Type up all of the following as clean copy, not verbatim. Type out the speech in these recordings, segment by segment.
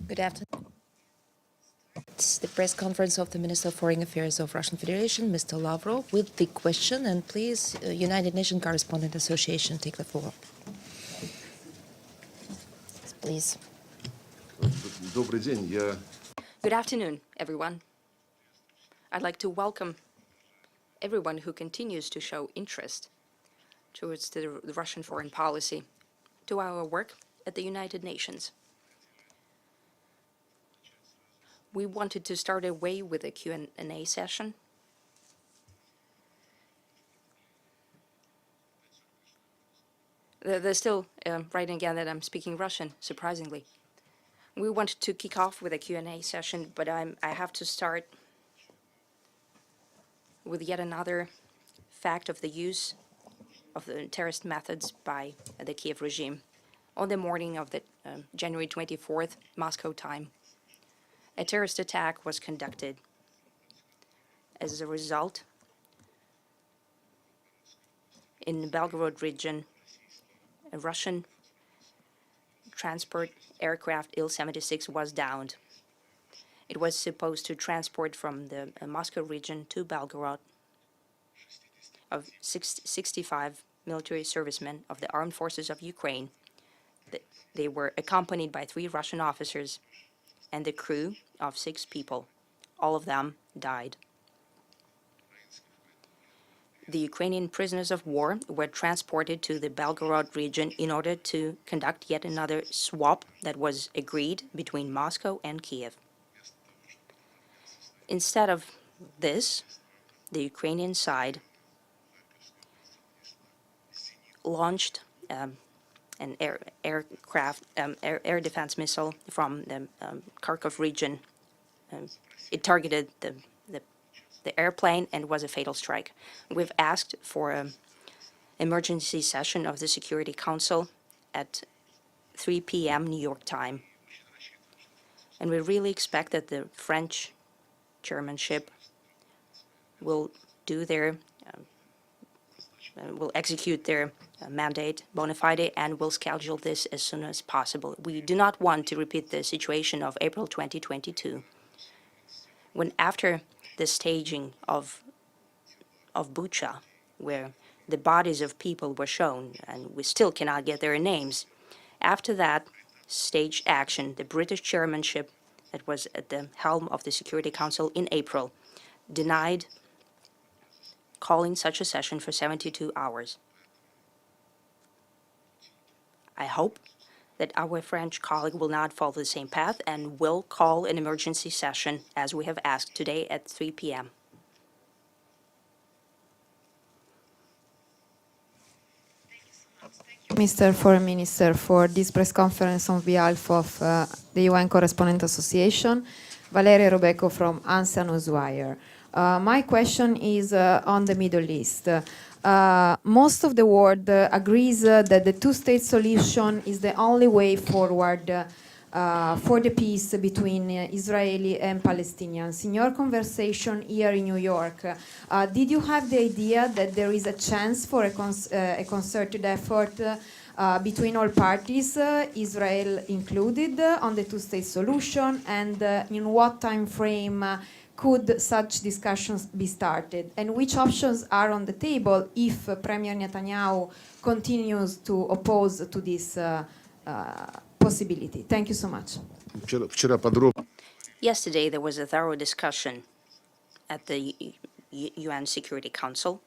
Good afternoon. It's the press conference of the Minister of Foreign Affairs of Russian Federation, Mr. Lavrov, with the question, and please, United Nations Correspondent Association, take the floor. Please. Good afternoon, everyone. I'd like to welcome everyone who continues to show interest towards the Russian foreign policy to our work at the United Nations. We wanted to start away with a Q&A session. They're still writing again that I'm speaking Russian, surprisingly. We wanted to kick off with a Q&A session, but I have to start with yet another fact of the use of the terrorist methods by the Kiev regime. On the morning of the January 24th, Moscow time, a terrorist attack was conducted. As a result, in the Belgorod region, a Russian transport aircraft Il-76 was downed. It was supposed to transport from the Moscow region to Belgorod of 65 military servicemen of the armed forces of Ukraine. They were accompanied by 3 Russian officers and the crew of 6 people. All of them died. The Ukrainian prisoners of war were transported to the Belgorod region in order to conduct yet another swap that was agreed between Moscow and Kiev. Instead of this, the Ukrainian side launched an air defense missile from the Kharkov region. It targeted the airplane and was a fatal strike. We've asked for an emergency session of the Security Council at 3 p.m. New York time. And we really expect that the French chairmanship will do their will execute their mandate bona fide and will schedule this as soon as possible. We do not want to repeat the situation of April 2022, when after the staging of Bucha, where the bodies of people were shown and we still cannot get their names, after that staged action, the British chairmanship that was at the helm of the Security Council in April denied calling such a session for 72 hours. I hope that our French colleague will not follow the same path and will call an emergency session as we have asked today at 3 p.m. Mr. Foreign Minister, for this press conference on behalf of the UN Correspondent Association, Valeria Robeco from Ansa Newswire. My question is on the Middle East. Most of the world agrees that the two-state solution is the only way forward for the peace between Israeli and Palestinians. In your conversation here in New York, did you have the idea that there is a chance for a concerted effort between all parties, Israel included, on the two-state solution, and in what time frame could such discussions be started? And which options are on the table if Premier Netanyahu continues to oppose to this possibility? Thank you so much. Yesterday, there was a thorough discussion at the UN Security Council.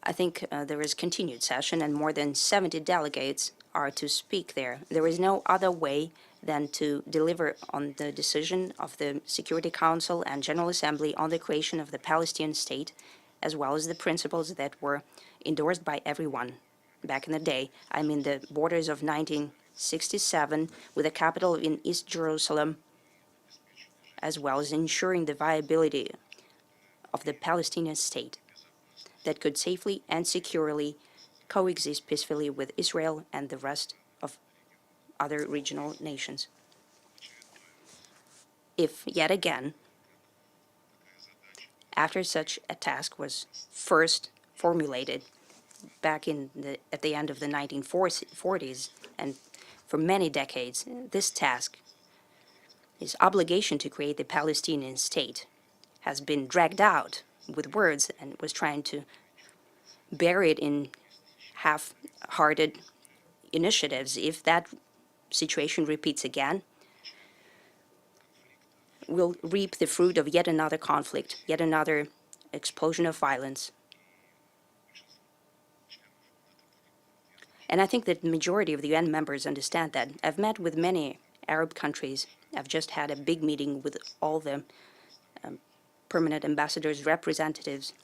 I think there is continued session and more than 70 delegates are to speak there. There is no other way than to deliver on the decision of the Security Council and General Assembly on the creation of the Palestinian state, as well as the principles that were endorsed by everyone back in the day. I mean the borders of 1967 with a capital in East Jerusalem, as well as ensuring the viability of the Palestinian state that could safely and securely coexist peacefully with Israel and the rest of other regional nations. If, yet again, after such a task was first formulated back at the end of the 1940s and for many decades, this task, his obligation to create the Palestinian state, has been dragged out with words and was trying to bury it in half-hearted initiatives. If that situation repeats again, we'll reap the fruit of yet another conflict, yet another explosion of violence. And I think that the majority of the UN members understand that. I've met with many Arab countries. I've just had a big meeting with all the permanent ambassadors, representatives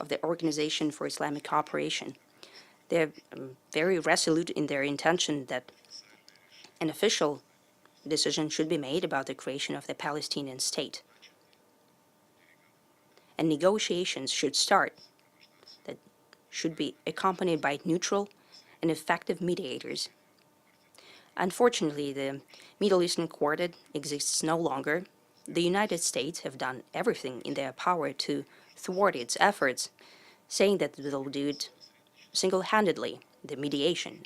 of the Organization for Islamic Cooperation. They're very resolute in their intention that an official decision should be made about the creation of the Palestinian state. And negotiations should start, that should be accompanied by neutral and effective mediators. Unfortunately, the Middle Eastern Quartet exists no longer. The United States have done everything in their power to thwart its efforts, saying that they'll do it single-handedly, the mediation.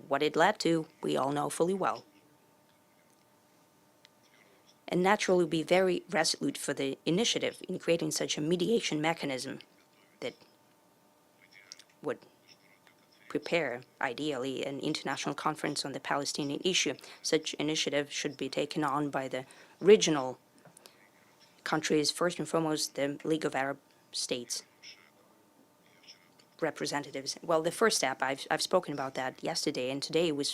What it led to, we all know fully well. And naturally be very resolute for the initiative in creating such a mediation mechanism that would prepare, ideally, an international conference on the Palestinian issue. Such initiative should be taken on by the regional countries, first and foremost the League of Arab States representatives. Well, the first step, I've spoken about that yesterday, and today we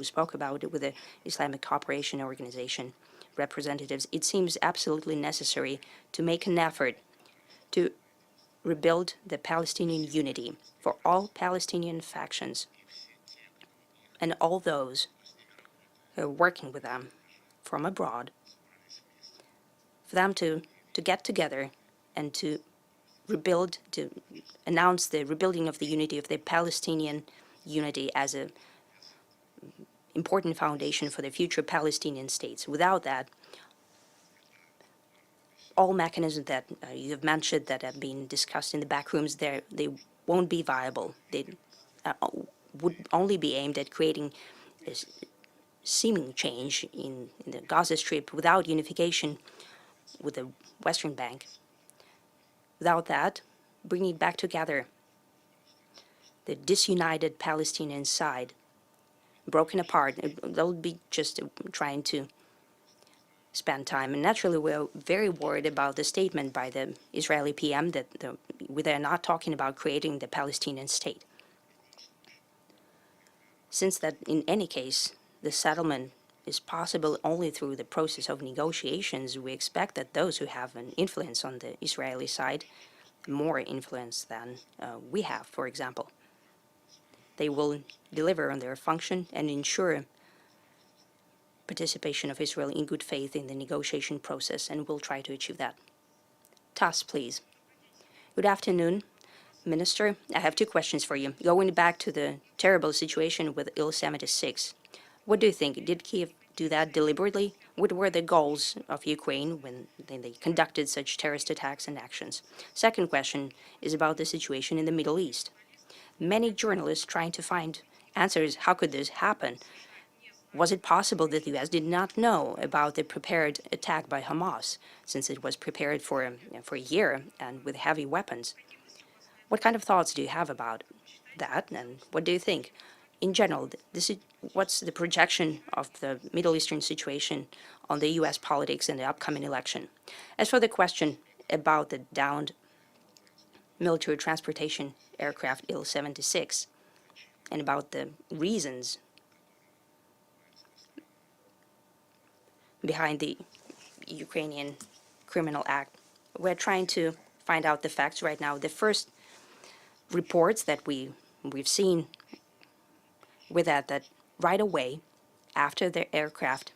spoke about it with the Islamic Cooperation Organization representatives. It seems absolutely necessary to make an effort to rebuild the Palestinian unity for all Palestinian factions and all those who are working with them from abroad, for them to get together and to rebuild, to announce the rebuilding of the unity of the Palestinian unity as an important foundation for the future Palestinian states. Without that, all mechanisms that you have mentioned that have been discussed in the back rooms, they won't be viable. They would only be aimed at creating a seeming change in the Gaza Strip without unification with the Western Bank. Without that, bringing it back together, the disunited Palestinian side, broken apart, they'll be just trying to spend time. And naturally, we're very worried about the statement by the Israeli PM that they're not talking about creating the Palestinian state. Since that, in any case, the settlement is possible only through the process of negotiations, we expect that those who have an influence on the Israeli side, more influence than we have, for example, they will deliver on their function and ensure participation of Israel in good faith in the negotiation process, and we'll try to achieve that. Tas, please. Good afternoon, Minister. I have two questions for you. Going back to the terrible situation with Il-76, what do you think? Did Kiev do that deliberately? What were the goals of Ukraine when they conducted such terrorist attacks and actions? Second question is about the situation in the Middle East. Many journalists trying to find answers. How could this happen? Was it possible that the U.S. did not know about the prepared attack by Hamas, since it was prepared for a year and with heavy weapons? What kind of thoughts do you have about that, and what do you think? In general, what's the projection of the Middle Eastern situation on the U.S. politics in the upcoming election? As for the question about the downed military transportation aircraft Il-76 and about the reasons behind the Ukrainian criminal act, we're trying to find out the facts right now. The first reports that we've seen with that right away, after the aircraft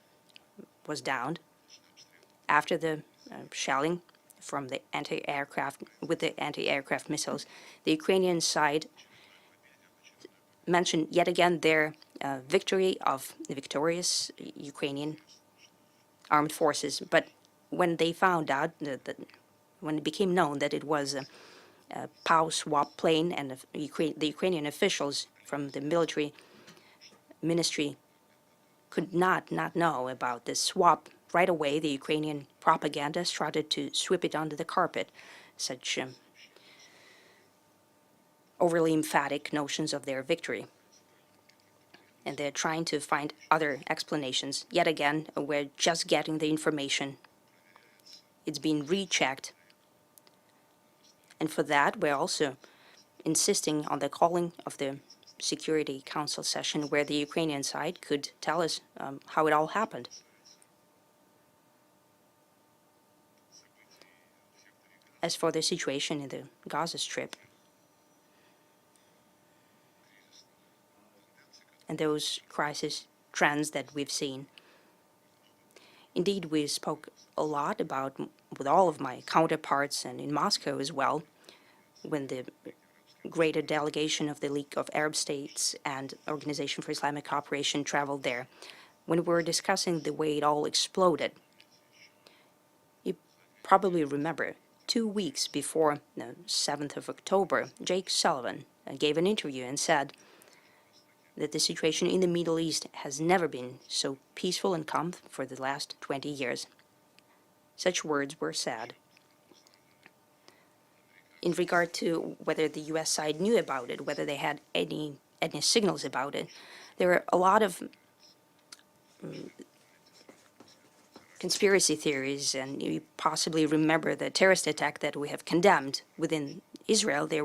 was downed, after the shelling from the anti-aircraft, with the anti-aircraft missiles, the Ukrainian side mentioned yet again their victory of the victorious Ukrainian armed forces. But when they found out that when it became known that it was a POW swap plane and the Ukrainian officials from the military ministry could not know about this swap. Right away, the Ukrainian propaganda started to sweep it under the carpet, such overly emphatic notions of their victory. And they're trying to find other explanations. Yet again, we're just getting the information. It's being rechecked. And for that, we're also insisting on the calling of the Security Council session where the Ukrainian side could tell us how it all happened. As for the situation in the Gaza Strip and those crisis trends that we've seen, indeed, we spoke a lot about, with all of my counterparts and in Moscow as well, when the greater delegation of the League of Arab States and Organization for Islamic Cooperation traveled there, when we were discussing the way it all exploded. You probably remember 2 weeks before the 7th of October, Jake Sullivan gave an interview and said that the situation in the Middle East has never been so peaceful and calm for the last 20 years. Such words were said. In regard to whether the U.S. side knew about it, whether they had any signals about it, there are a lot of conspiracy theories, and you possibly remember the terrorist attack that we have condemned within Israel. There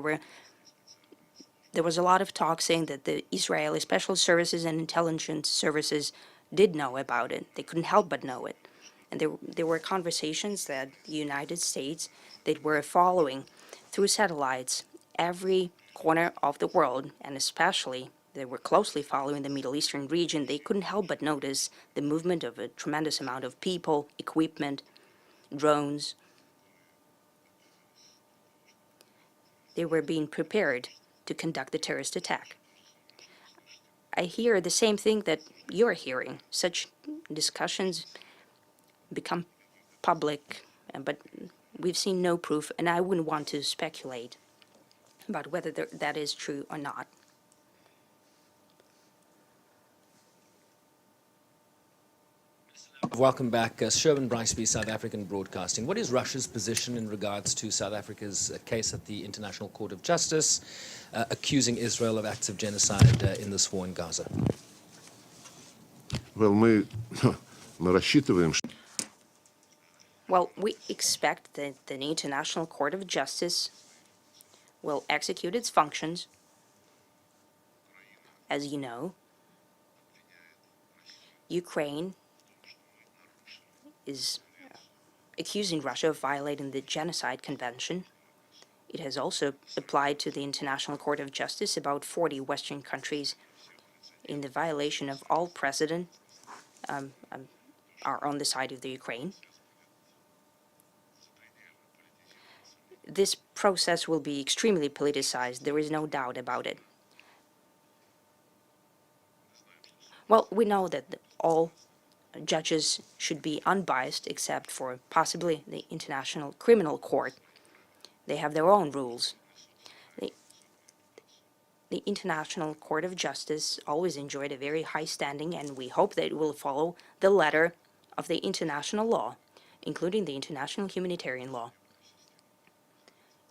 was a lot of talk saying that the Israeli special services and intelligence services did know about it. They couldn't help but know it. And there were conversations that the United States, that were following through satellites every corner of the world, and especially they were closely following the Middle Eastern region. They couldn't help but notice the movement of a tremendous amount of people, equipment, drones. They were being prepared to conduct the terrorist attack. I hear the same thing that you're hearing. Such discussions become public, but we've seen no proof, and I wouldn't want to speculate about whether that is true or not. Welcome back. Sherwin Briceby, South African Broadcasting. What is Russia's position in regards to South Africa's case at the International Court of Justice, accusing Israel of acts of genocide in this war in Gaza? Well, мы рассчитываем, что Well, we expect that the International Court of Justice will execute its functions. As you know, Ukraine is accusing Russia of violating the Genocide Convention. It has also applied to the International Court of Justice about 40 Western countries in the violation of all precedent are on the side of the Ukraine. This process will be extremely politicized. There is no doubt about it. Well, we know that all judges should be unbiased except for possibly the International Criminal Court. They have their own rules. The International Court of Justice always enjoyed a very high standing, and we hope that it will follow the letter of the international law, including the international humanitarian law.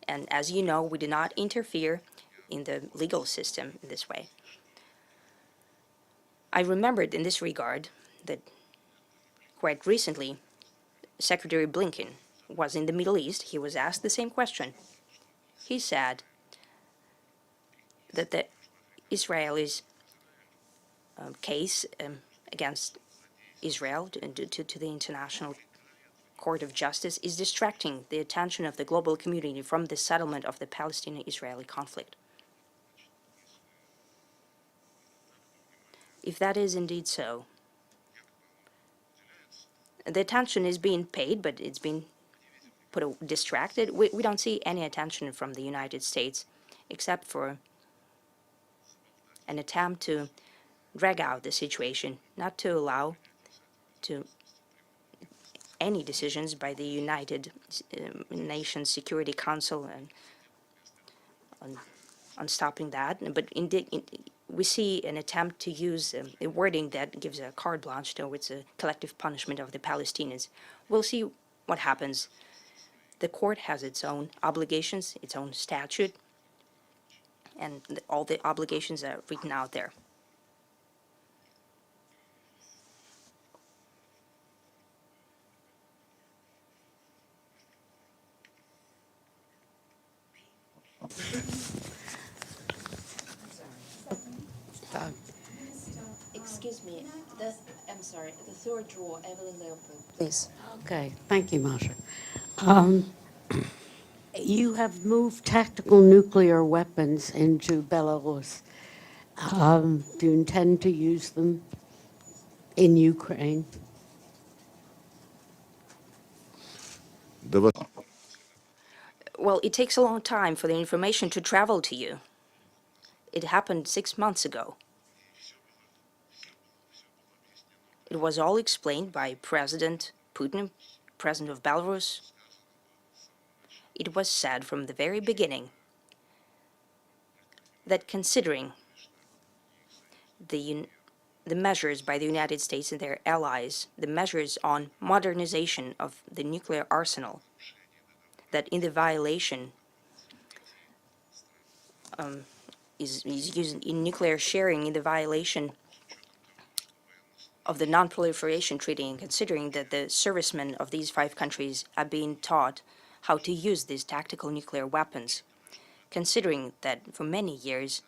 And as you know, we do not interfere in the legal system in this way. I remembered in this regard that quite recently, Secretary Blinken was in the Middle East. He was asked the same question. He said that the Israelis' case against Israel to the International Court of Justice is distracting the attention of the global community from the settlement of the Palestinian-Israeli conflict. If that is indeed so, the attention is being paid, but it's being distracted. We don't see any attention from the United States, except for an attempt to drag out the situation, not to allow to any decisions by the United Nations Security Council on stopping that. But indeed, we see an attempt to use a wording that gives a carte blanche towards a collective punishment of the Palestinians. We'll see what happens. The court has its own obligations, its own statute, and all the obligations are written out there. Excuse me, I'm sorry, the third drawer, Evelyn Leopold, please. Okay, thank you, Masha. You have moved tactical nuclear weapons into Belarus. Do you intend to use them in Ukraine? Да Well, it takes a long time for the information to travel to you. It happened 6 months ago. It was all explained by President Putin, President of Belarus. It was said from the very beginning that considering the measures by the United States and their allies, the measures on modernization of the nuclear arsenal, that in the violation is using in nuclear sharing in the violation of the Non-Proliferation Treaty, and considering that the servicemen of these 5 countries are being taught how to use these tactical nuclear weapons, considering that for many years,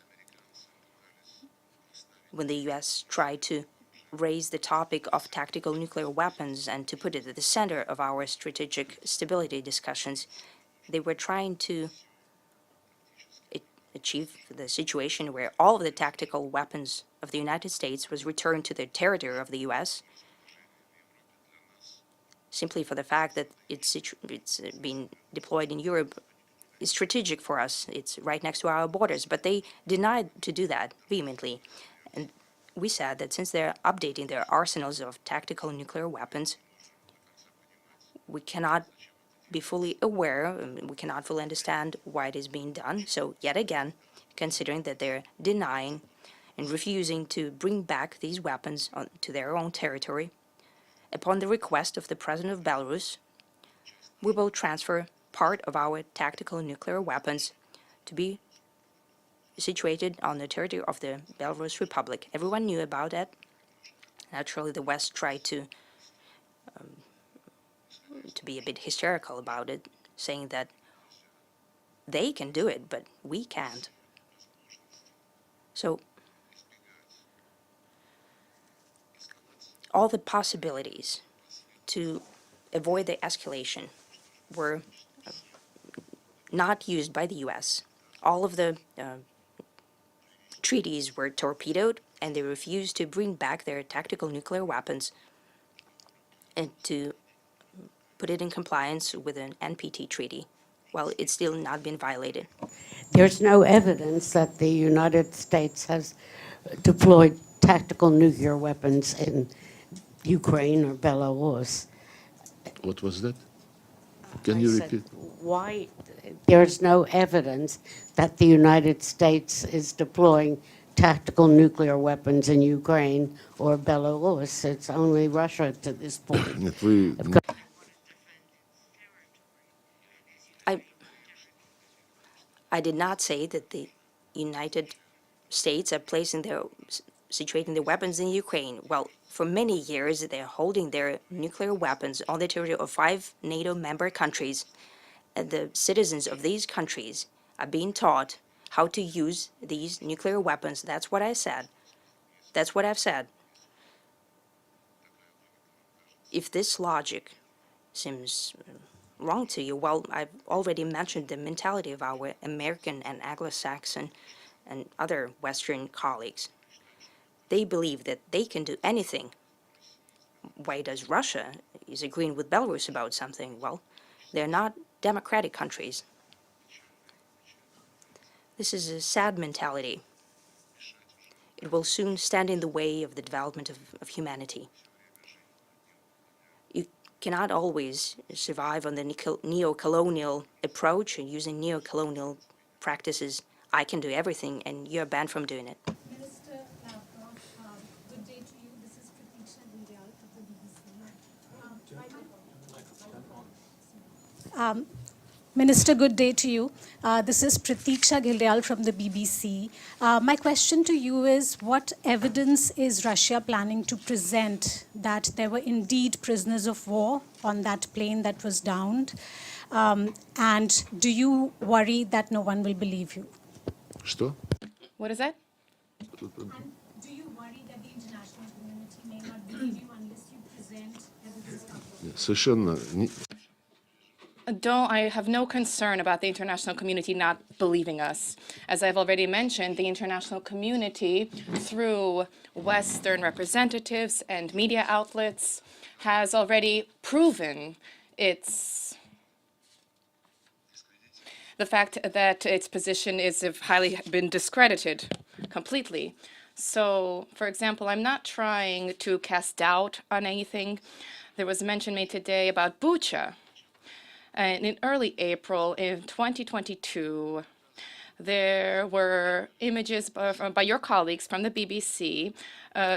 when the U.S. tried to raise the topic of tactical nuclear weapons and to put it at the center of our strategic stability discussions, they were trying to achieve the situation where all of the tactical weapons of the United States was returned to the territory of the U.S. simply for the fact that it's being deployed in Europe is strategic for us. It's right next to our borders, but they denied to do that vehemently. And we said that since they're updating their arsenals of tactical nuclear weapons, we cannot be fully aware, we cannot fully understand why it is being done. So yet again, considering that they're denying and refusing to bring back these weapons to their own territory, upon the request of the President of Belarus, we will transfer part of our tactical nuclear weapons to be situated on the territory of the Belarus Republic. Everyone knew about that. Naturally, the West tried to be a bit hysterical about it, saying that they can do it, but we can't. So all the possibilities to avoid the escalation were not used by the U.S. All of the treaties were torpedoed, and they refused to bring back their tactical nuclear weapons and to put it in compliance with an NPT treaty. Well, it's still not been violated. There's no evidence that the United States has deployed tactical nuclear weapons in Ukraine or Belarus. What was that? Can you said, repeat? why there's no evidence that the United States is deploying tactical nuclear weapons in Ukraine or Belarus? It's only Russia to this point. Нет, вы... I did not say that the United States are situating their weapons in Ukraine. Well, for many years, they're holding their nuclear weapons on the territory of 5 NATO member countries. And the citizens of these countries are being taught how to use these nuclear weapons. That's what I said. That's what I've said. If this logic seems wrong to you, well, I've already mentioned the mentality of our American and Anglo-Saxon and other Western colleagues. They believe that they can do anything. Why does Russia is agreeing with Belarus about something? Well, they're not democratic countries. This is a sad mentality. It will soon stand in the way of the development of humanity. You cannot always survive on the neo-colonial approach and using neo-colonial practices. I can do everything, and you're banned from doing it. Minister, good day to you. This is Pratiksha Gildial from the BBC. My question to you is, what evidence is Russia planning to present that there were indeed prisoners of war on that plane that was downed? And do you worry that no one will believe you? Что? What is that? And do you worry that the international community may not believe you unless you present evidence of Совершенно I have no concern about the international community not believing us. As I've already mentioned, the international community, through Western representatives and media outlets, has already proven the fact that its position is highly been discredited completely. So, for example, I'm not trying to cast doubt on anything. There was a mention made today about Bucha. And in early April in 2022, there were images by your colleagues from the BBC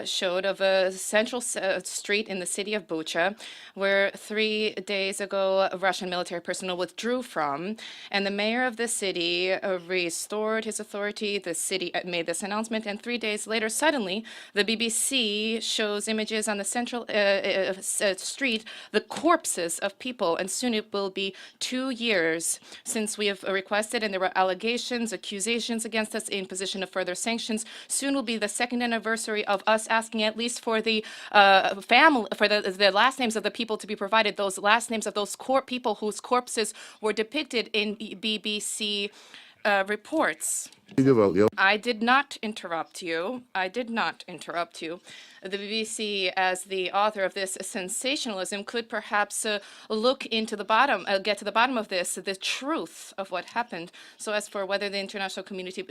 showed of a central street in the city of Bucha, where 3 days ago Russian military personnel withdrew from, and the mayor of the city restored his authority. The city made this announcement, and 3 days later, suddenly, the BBC shows images on the central street, the corpses of people, and soon it will be 2 years since we have requested, and there were allegations, accusations against us, imposition of further sanctions. Soon will be the second anniversary of us asking at least for the family, for the last names of the people to be provided, those last names of those people whose corpses were depicted in BBC reports. I did not interrupt you. I did not interrupt you. The BBC, as the author of this sensationalism, could perhaps look into the bottom, get to the bottom of this, the truth of what happened. So as for whether the international community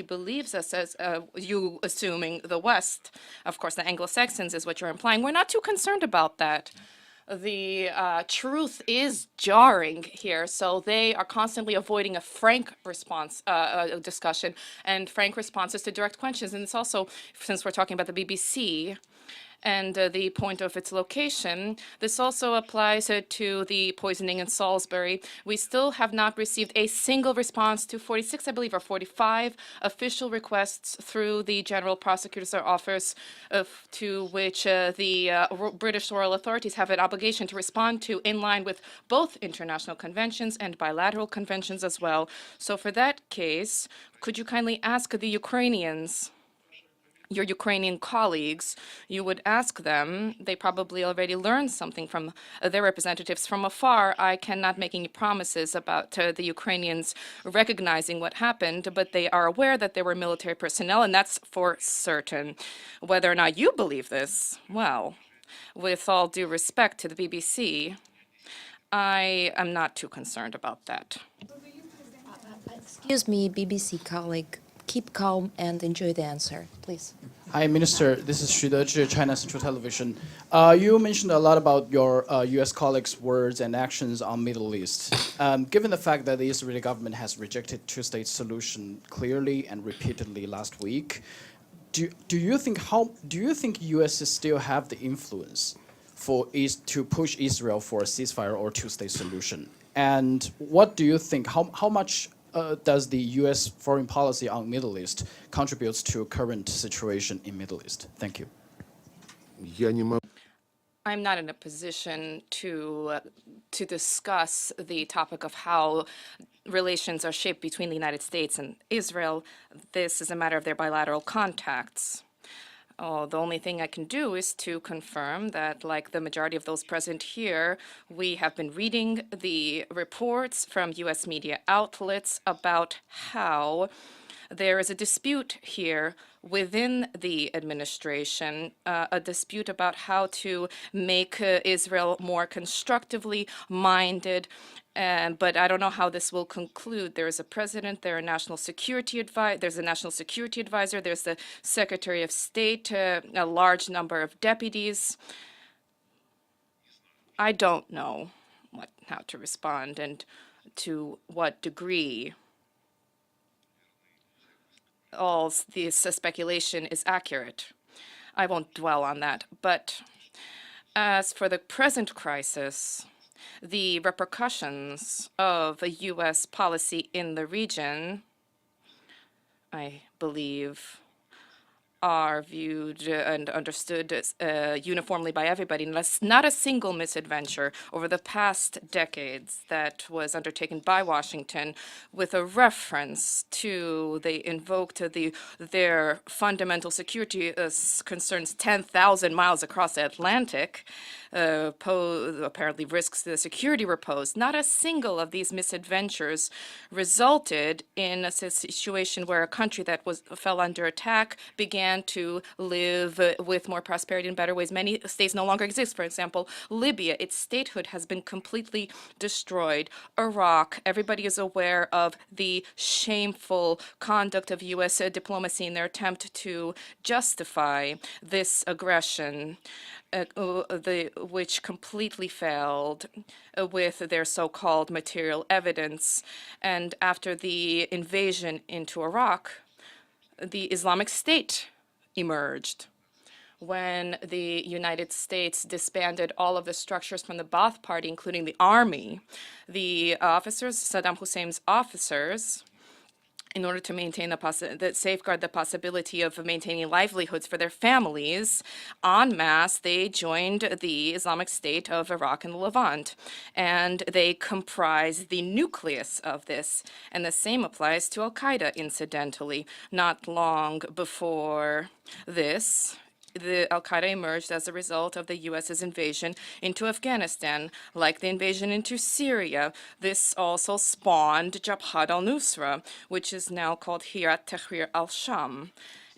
believes us, as you assuming the West, of course, the Anglo-Saxons is what you're implying. We're not too concerned about that. The truth is jarring here, so they are constantly avoiding a frank response, discussion, and frank responses to direct questions. And it's also, since we're talking about the BBC and the point of its location, this also applies to the poisoning in Salisbury. We still have not received a single response to 46, I believe, or 45 official requests through the General Prosecutor's Office, to which the British royal authorities have an obligation to respond to in line with both international conventions and bilateral conventions as well. So for that case, could you kindly ask the Ukrainians, your Ukrainian colleagues, you would ask them, they probably already learned something from their representatives from afar. I cannot make any promises about the Ukrainians recognizing what happened, but they are aware that there were military personnel, and that's for certain. Whether or not you believe this, well, with all due respect to the BBC, I am not too concerned about that. Excuse me, BBC colleague. Keep calm and enjoy the answer, please. Hi, Minister. This is Xu Dezhi, China Central Television. You mentioned a lot about your U.S. colleagues' words and actions on Middle East. Given the fact that the Israeli government has rejected two-state solution clearly and repeatedly last week, do you think U.S. still have the influence to push Israel for a ceasefire or two-state solution? And what do you think? How much does the U.S. foreign policy on Middle East contributes to current situation in Middle East? Thank you. I'm not in a position to discuss the topic of how relations are shaped between the United States and Israel. This is a matter of their bilateral contacts. Oh, the only thing I can do is to confirm that, like the majority of those present here, we have been reading the reports from U.S. media outlets about how there is a dispute here within the administration, a dispute about how to make Israel more constructively minded. But I don't know how this will conclude. There is a president, there's a national security advisor, there's the Secretary of State, a large number of deputies. I don't know how to respond and to what degree all this speculation is accurate. I won't dwell on that. But as for the present crisis, the repercussions of a U.S. policy in the region, I believe, are viewed and understood uniformly by everybody. And not a single misadventure over the past decades that was undertaken by Washington with a reference to, they invoked their fundamental security concerns 10,000 miles across the Atlantic, apparently risks the security reposed. Not a single of these misadventures resulted in a situation where a country that fell under attack began to live with more prosperity in better ways. Many states no longer exist. For example, Libya, its statehood has been completely destroyed. Iraq, everybody is aware of the shameful conduct of U.S. diplomacy in their attempt to justify this aggression, which completely failed with their so-called material evidence. And after the invasion into Iraq, the Islamic State emerged. When the United States disbanded all of the structures from the Ba'ath Party, including the army, the officers, Saddam Hussein's officers, in order to maintain safeguard the possibility of maintaining livelihoods for their families, en masse, they joined the Islamic State of Iraq and the Levant. And they comprise the nucleus of this. And the same applies to Al-Qaeda, incidentally. Not long before this, the Al-Qaeda emerged as a result of the U.S.'s invasion into Afghanistan, like the invasion into Syria. This also spawned Jabhat al-Nusra, which is now called Hayat Tahrir al-Sham.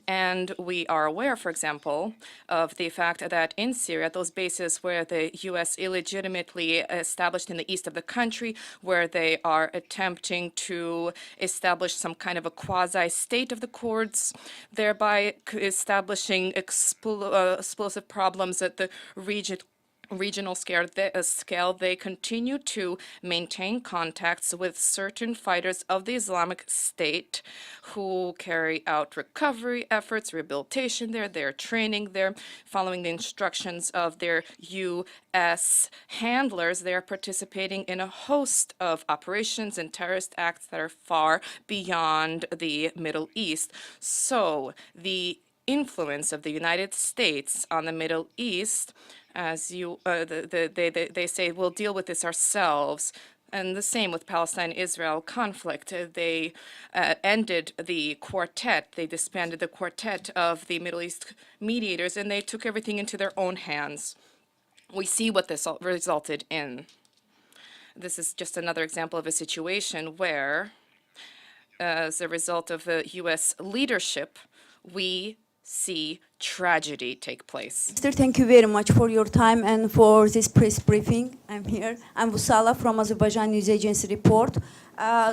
And we are aware, for example, of the fact that in Syria, those bases where the U.S. illegitimately established in the east of the country, where they are attempting to establish some kind of a quasi-state of the Kurds, thereby establishing explosive problems at the regional scale, they continue to maintain contacts with certain fighters of the Islamic State who carry out recovery efforts, rehabilitation there, they're training there, following the instructions of their U.S. handlers. They're participating in a host of operations and terrorist acts that are far beyond the Middle East. So the influence of the United States on the Middle East, as they say, we'll deal with this ourselves. And the same with Palestine-Israel conflict. They ended the quartet. They disbanded the quartet of the Middle East mediators, and they took everything into their own hands. We see what this resulted in. This is just another example of a situation where, as a result of the U.S. leadership, we see tragedy take place. Minister, thank you very much for your time and for this press briefing. I'm here. I'm Vusala from Azerbaijan News Agency report.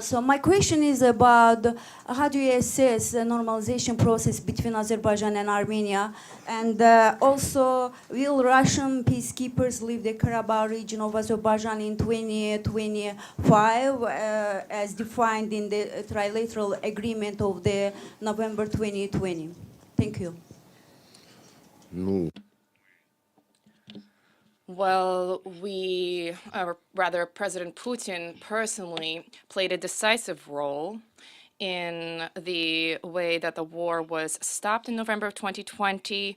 So my question is about how do you assess the normalization process between Azerbaijan and Armenia? And also, will Russian peacekeepers leave the Karabakh region of Azerbaijan in 2025 as defined in the trilateral agreement of the November 2020? Thank you. No. Well, rather President Putin personally played a decisive role in the way that the war was stopped in November of 2020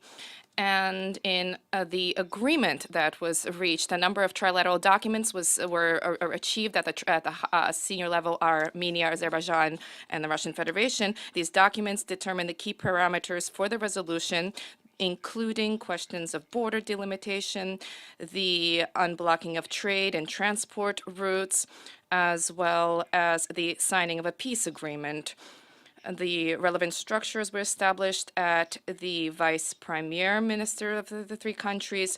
and in the agreement that was reached. A number of trilateral documents were achieved at the senior level, Armenia, Azerbaijan, and the Russian Federation. These documents determine the key parameters for the resolution, including questions of border delimitation, the unblocking of trade and transport routes, as well as the signing of a peace agreement. The relevant structures were established at the vice premier minister of the three countries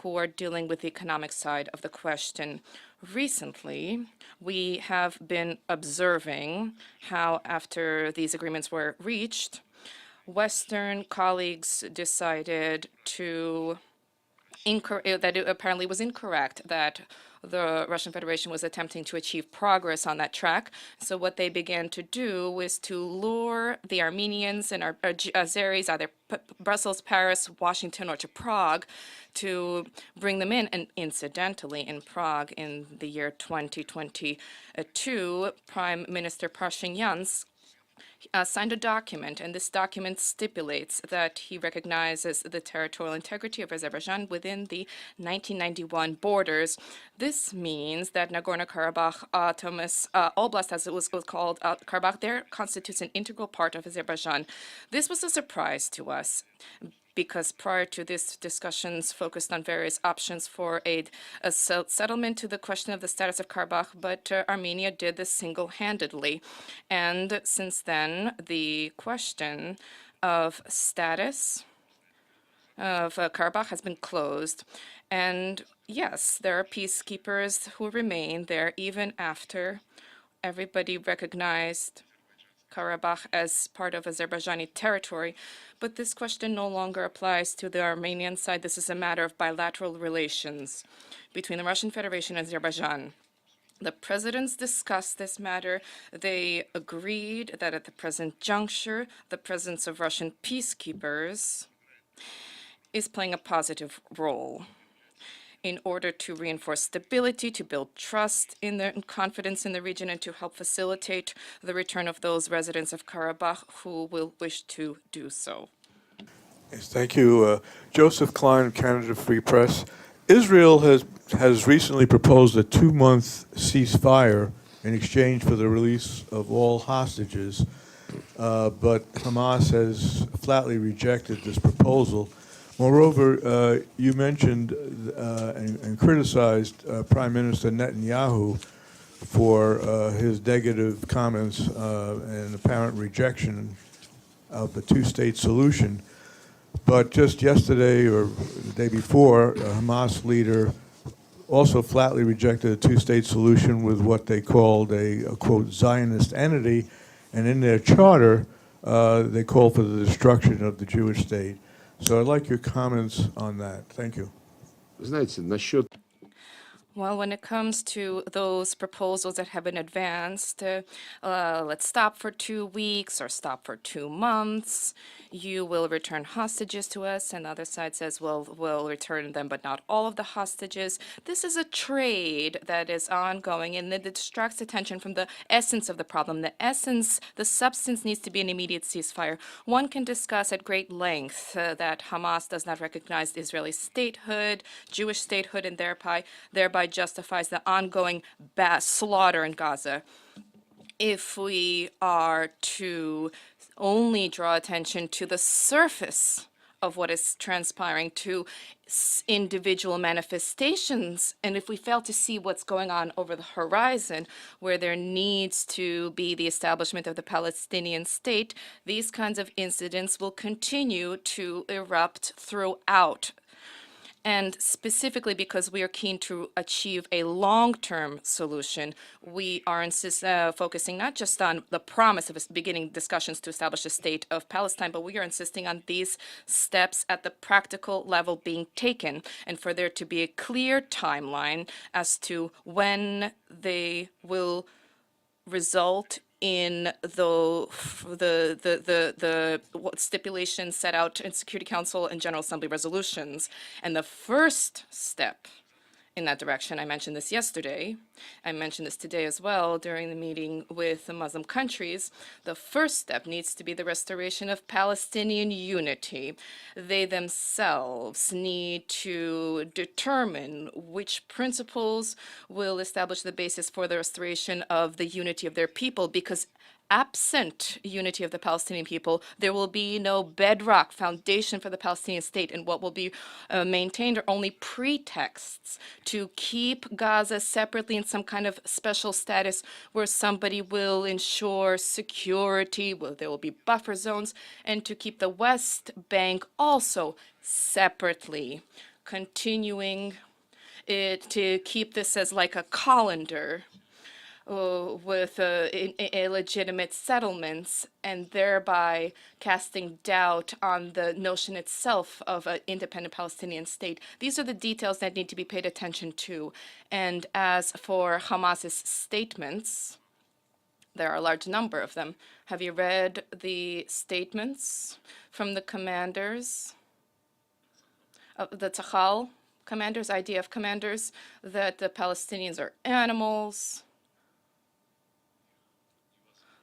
who are dealing with the economic side of the question. Recently, we have been observing how, after these agreements were reached, Western colleagues decided that it apparently was incorrect that the Russian Federation was attempting to achieve progress on that track. So what they began to do was to lure the Armenians and Azeris, either Brussels, Paris, Washington, or to Prague, to bring them in. And incidentally, in Prague in the year 2022, Prime Minister Pashinyan signed a document, and this document stipulates that he recognizes the territorial integrity of Azerbaijan within the 1991 borders. This means that Nagorno-Karabakh Autonomous Oblast, as it was called, Karabakh, there constitutes an integral part of Azerbaijan. This was a surprise to us, because prior to this, discussions focused on various options for a settlement to the question of the status of Karabakh, but Armenia did this single-handedly. And since then, the question of status of Karabakh has been closed. And yes, there are peacekeepers who remain there even after everybody recognized Karabakh as part of Azerbaijani territory, but this question no longer applies to the Armenian side. This is a matter of bilateral relations between the Russian Federation and Azerbaijan. The presidents discussed this matter. They agreed that at the present juncture, the presence of Russian peacekeepers is playing a positive role in order to reinforce stability, to build trust in and confidence in the region, and to help facilitate the return of those residents of Karabakh who will wish to do so. Yes, thank you. Joseph Klein, Canada Free Press. Israel has recently proposed a 2-month ceasefire in exchange for the release of all hostages, but Hamas has flatly rejected this proposal. Moreover, you mentioned and criticized Prime Minister Netanyahu for his negative comments and apparent rejection of the two-state solution. But just yesterday or the day before, a Hamas leader also flatly rejected a two-state solution with what they called a quote, Zionist entity, and in their charter, they called for the destruction of the Jewish state. So I'd like your comments on that. Thank you. Знаете, насчет Well, when it comes to those proposals that have been advanced, let's stop for 2 weeks or stop for 2 months. You will return hostages to us, and the other side says, well, we'll return them, but not all of the hostages. This is a trade that is ongoing, and it distracts attention from the essence of the problem. The substance needs to be an immediate ceasefire. One can discuss at great length that Hamas does not recognize Israeli statehood, Jewish statehood, and thereby justifies the ongoing slaughter in Gaza. If we are to only draw attention to the surface of what is transpiring, to individual manifestations, and if we fail to see what's going on over the horizon, where there needs to be the establishment of the Palestinian state, these kinds of incidents will continue to erupt throughout. And specifically because we are keen to achieve a long-term solution, we are focusing not just on the promise of beginning discussions to establish a state of Palestine, but we are insisting on these steps at the practical level being taken, and for there to be a clear timeline as to when they will result in the stipulations set out in Security Council and General Assembly resolutions. And the first step in that direction, I mentioned this yesterday, I mentioned this today as well during the meeting with the Muslim countries, the first step needs to be the restoration of Palestinian unity. They themselves need to determine which principles will establish the basis for the restoration of the unity of their people, because absent unity of the Palestinian people, there will be no bedrock foundation for the Palestinian state, and what will be maintained are only pretexts to keep Gaza separately in some kind of special status where somebody will ensure security, where there will be buffer zones, and to keep the West Bank also separately, continuing to keep this as like a colander with illegitimate settlements and thereby casting doubt on the notion itself of an independent Palestinian state. These are the details that need to be paid attention to. And as for Hamas's statements, there are a large number of them. Have you read the statements from the commanders, the Tzahal commanders, IDF commanders, that the Palestinians are animals,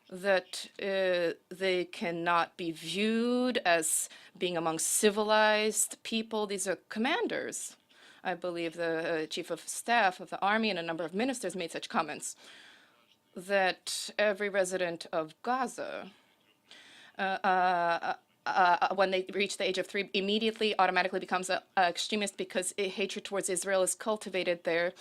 that they cannot be viewed as being among civilized people? These are commanders. I believe the chief of staff of the army and a number of ministers made such comments, that every resident of Gaza, when they reach the age of 3, immediately automatically becomes an extremist because hatred towards Israel is cultivated there,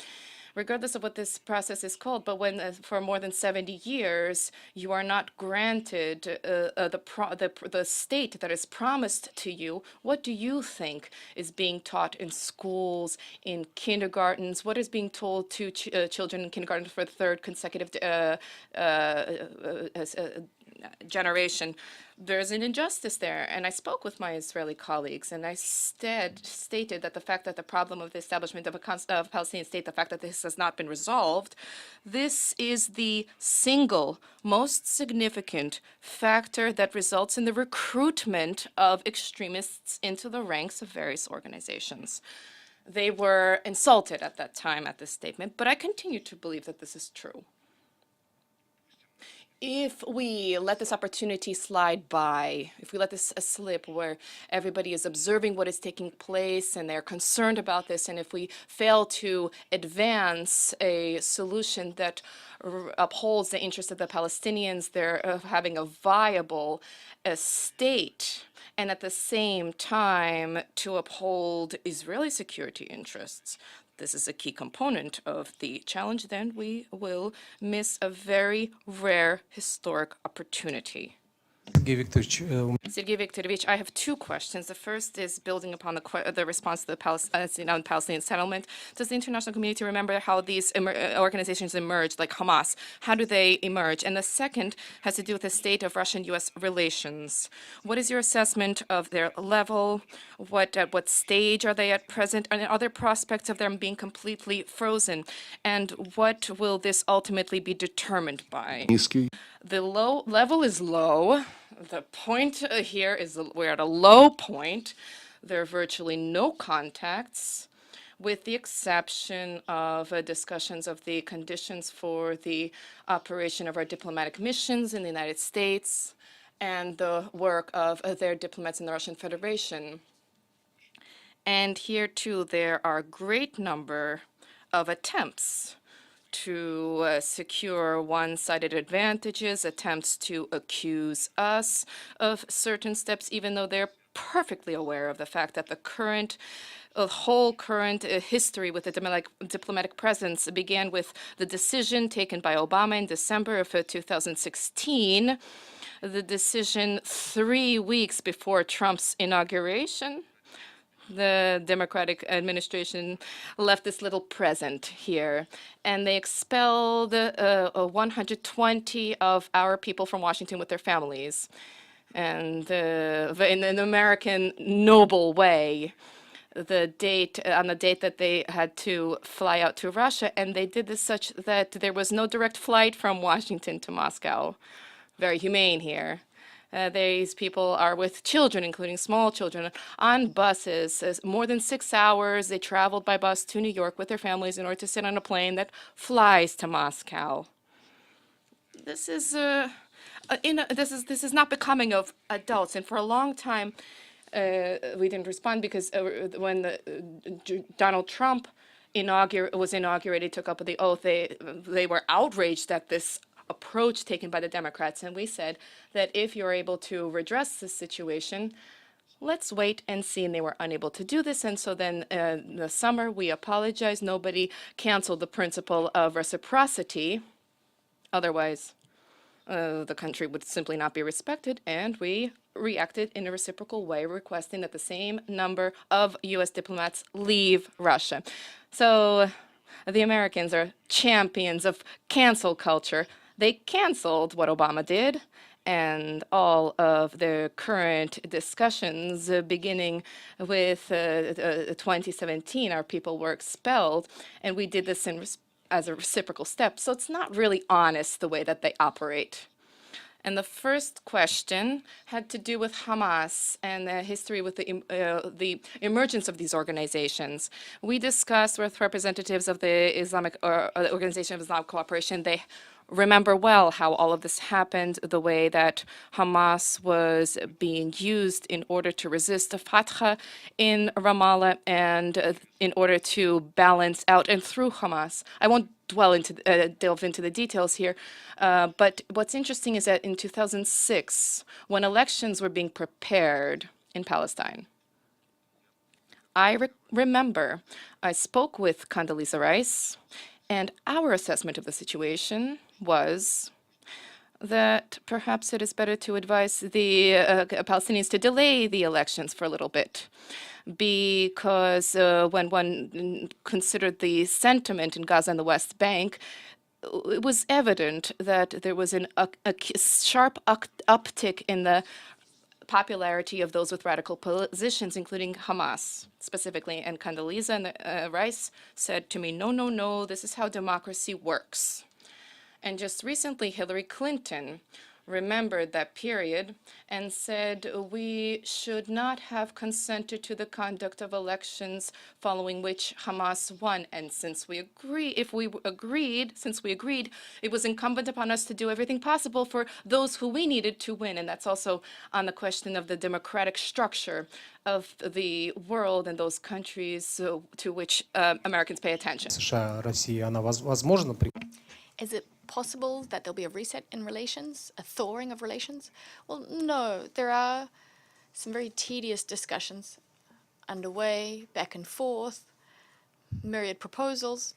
regardless of what this process is called. But when for more than 70 years you are not granted the state that is promised to you, what do you think is being taught in schools, in kindergartens? What is being told to children in kindergarten for the third consecutive generation? There's an injustice there. And I spoke with my Israeli colleagues, and I stated that the fact that the problem of the establishment of a Palestinian state, the fact that this has not been resolved, this is the single most significant factor that results in the recruitment of extremists into the ranks of various organizations. They were insulted at that time at this statement, but I continue to believe that this is true. If we let this opportunity slide by, if we let this slip where everybody is observing what is taking place and they're concerned about this, and if we fail to advance a solution that upholds the interests of the Palestinians, they're having a viable state, and at the same time to uphold Israeli security interests, this is a key component of the challenge, then we will miss a very rare historic opportunity. Sergey Viktorovich, I have two questions. The first is building upon the response to the Palestinian settlement. Does the international community remember how these organizations emerged, like Hamas? How do they emerge? And the second has to do with the state of Russian-U.S. relations. What is your assessment of their level? At what stage are they at present? And are there prospects of them being completely frozen? And what will this ultimately be determined by? The level is low. The point here is we're at a low point. There are virtually no contacts, with the exception of discussions of the conditions for the operation of our diplomatic missions in the United States and the work of their diplomats in the Russian Federation. And here, too, there are a great number of attempts to secure one-sided advantages, attempts to accuse us of certain steps, even though they're perfectly aware of the fact that the whole current history with the diplomatic presence began with the decision taken by Obama in December of 2016, the decision 3 weeks before Trump's inauguration. The Democratic administration left this little present here, and they expelled 120 of our people from Washington with their families, and in an American noble way. On the date that they had to fly out to Russia, and they did this such that there was no direct flight from Washington to Moscow. Very humane here. These people are with children, including small children, on buses. More than 6 hours, they traveled by bus to New York with their families in order to sit on a plane that flies to Moscow. This is not becoming of adults, and for a long time, we didn't respond because when Donald Trump was inaugurated, took up the oath, they were outraged at this approach taken by the Democrats, and we said that if you're able to redress this situation, let's wait and see. And they were unable to do this, and so then in the summer we apologized. Nobody canceled the principle of reciprocity. Otherwise, the country would simply not be respected, and we reacted in a reciprocal way, requesting that the same number of U.S. diplomats leave Russia. So the Americans are champions of cancel culture. They canceled what Obama did, and all of the current discussions, beginning with 2017, our people were expelled, and we did this as a reciprocal step. So it's not really honest the way that they operate. And the first question had to do with Hamas and the history with the emergence of these organizations. We discussed with representatives of the Organization of Islamic Cooperation. They remember well how all of this happened, the way that Hamas was being used in order to resist Fatah in Ramallah and in order to balance out and through Hamas. I won't delve into the details here, but what's interesting is that in 2006, when elections were being prepared in Palestine, I remember I spoke with Condoleezza Rice, and our assessment of the situation was that perhaps it is better to advise the Palestinians to delay the elections for a little bit, because when one considered the sentiment in Gaza and the West Bank, it was evident that there was a sharp uptick in the popularity of those with radical positions, including Hamas specifically. And Condoleezza and Rice said to me, no, no, no, this is how democracy works. And just recently, Hillary Clinton remembered that period and said we should not have consented to the conduct of elections following which Hamas won. And since we agreed, it was incumbent upon us to do everything possible for those who we needed to win. And that's also on the question of the democratic structure of the world and those countries to which Americans pay attention. Is it possible that there'll be a reset in relations, a thawing of relations? Well, no. There are some very tedious discussions underway, back and forth, myriad proposals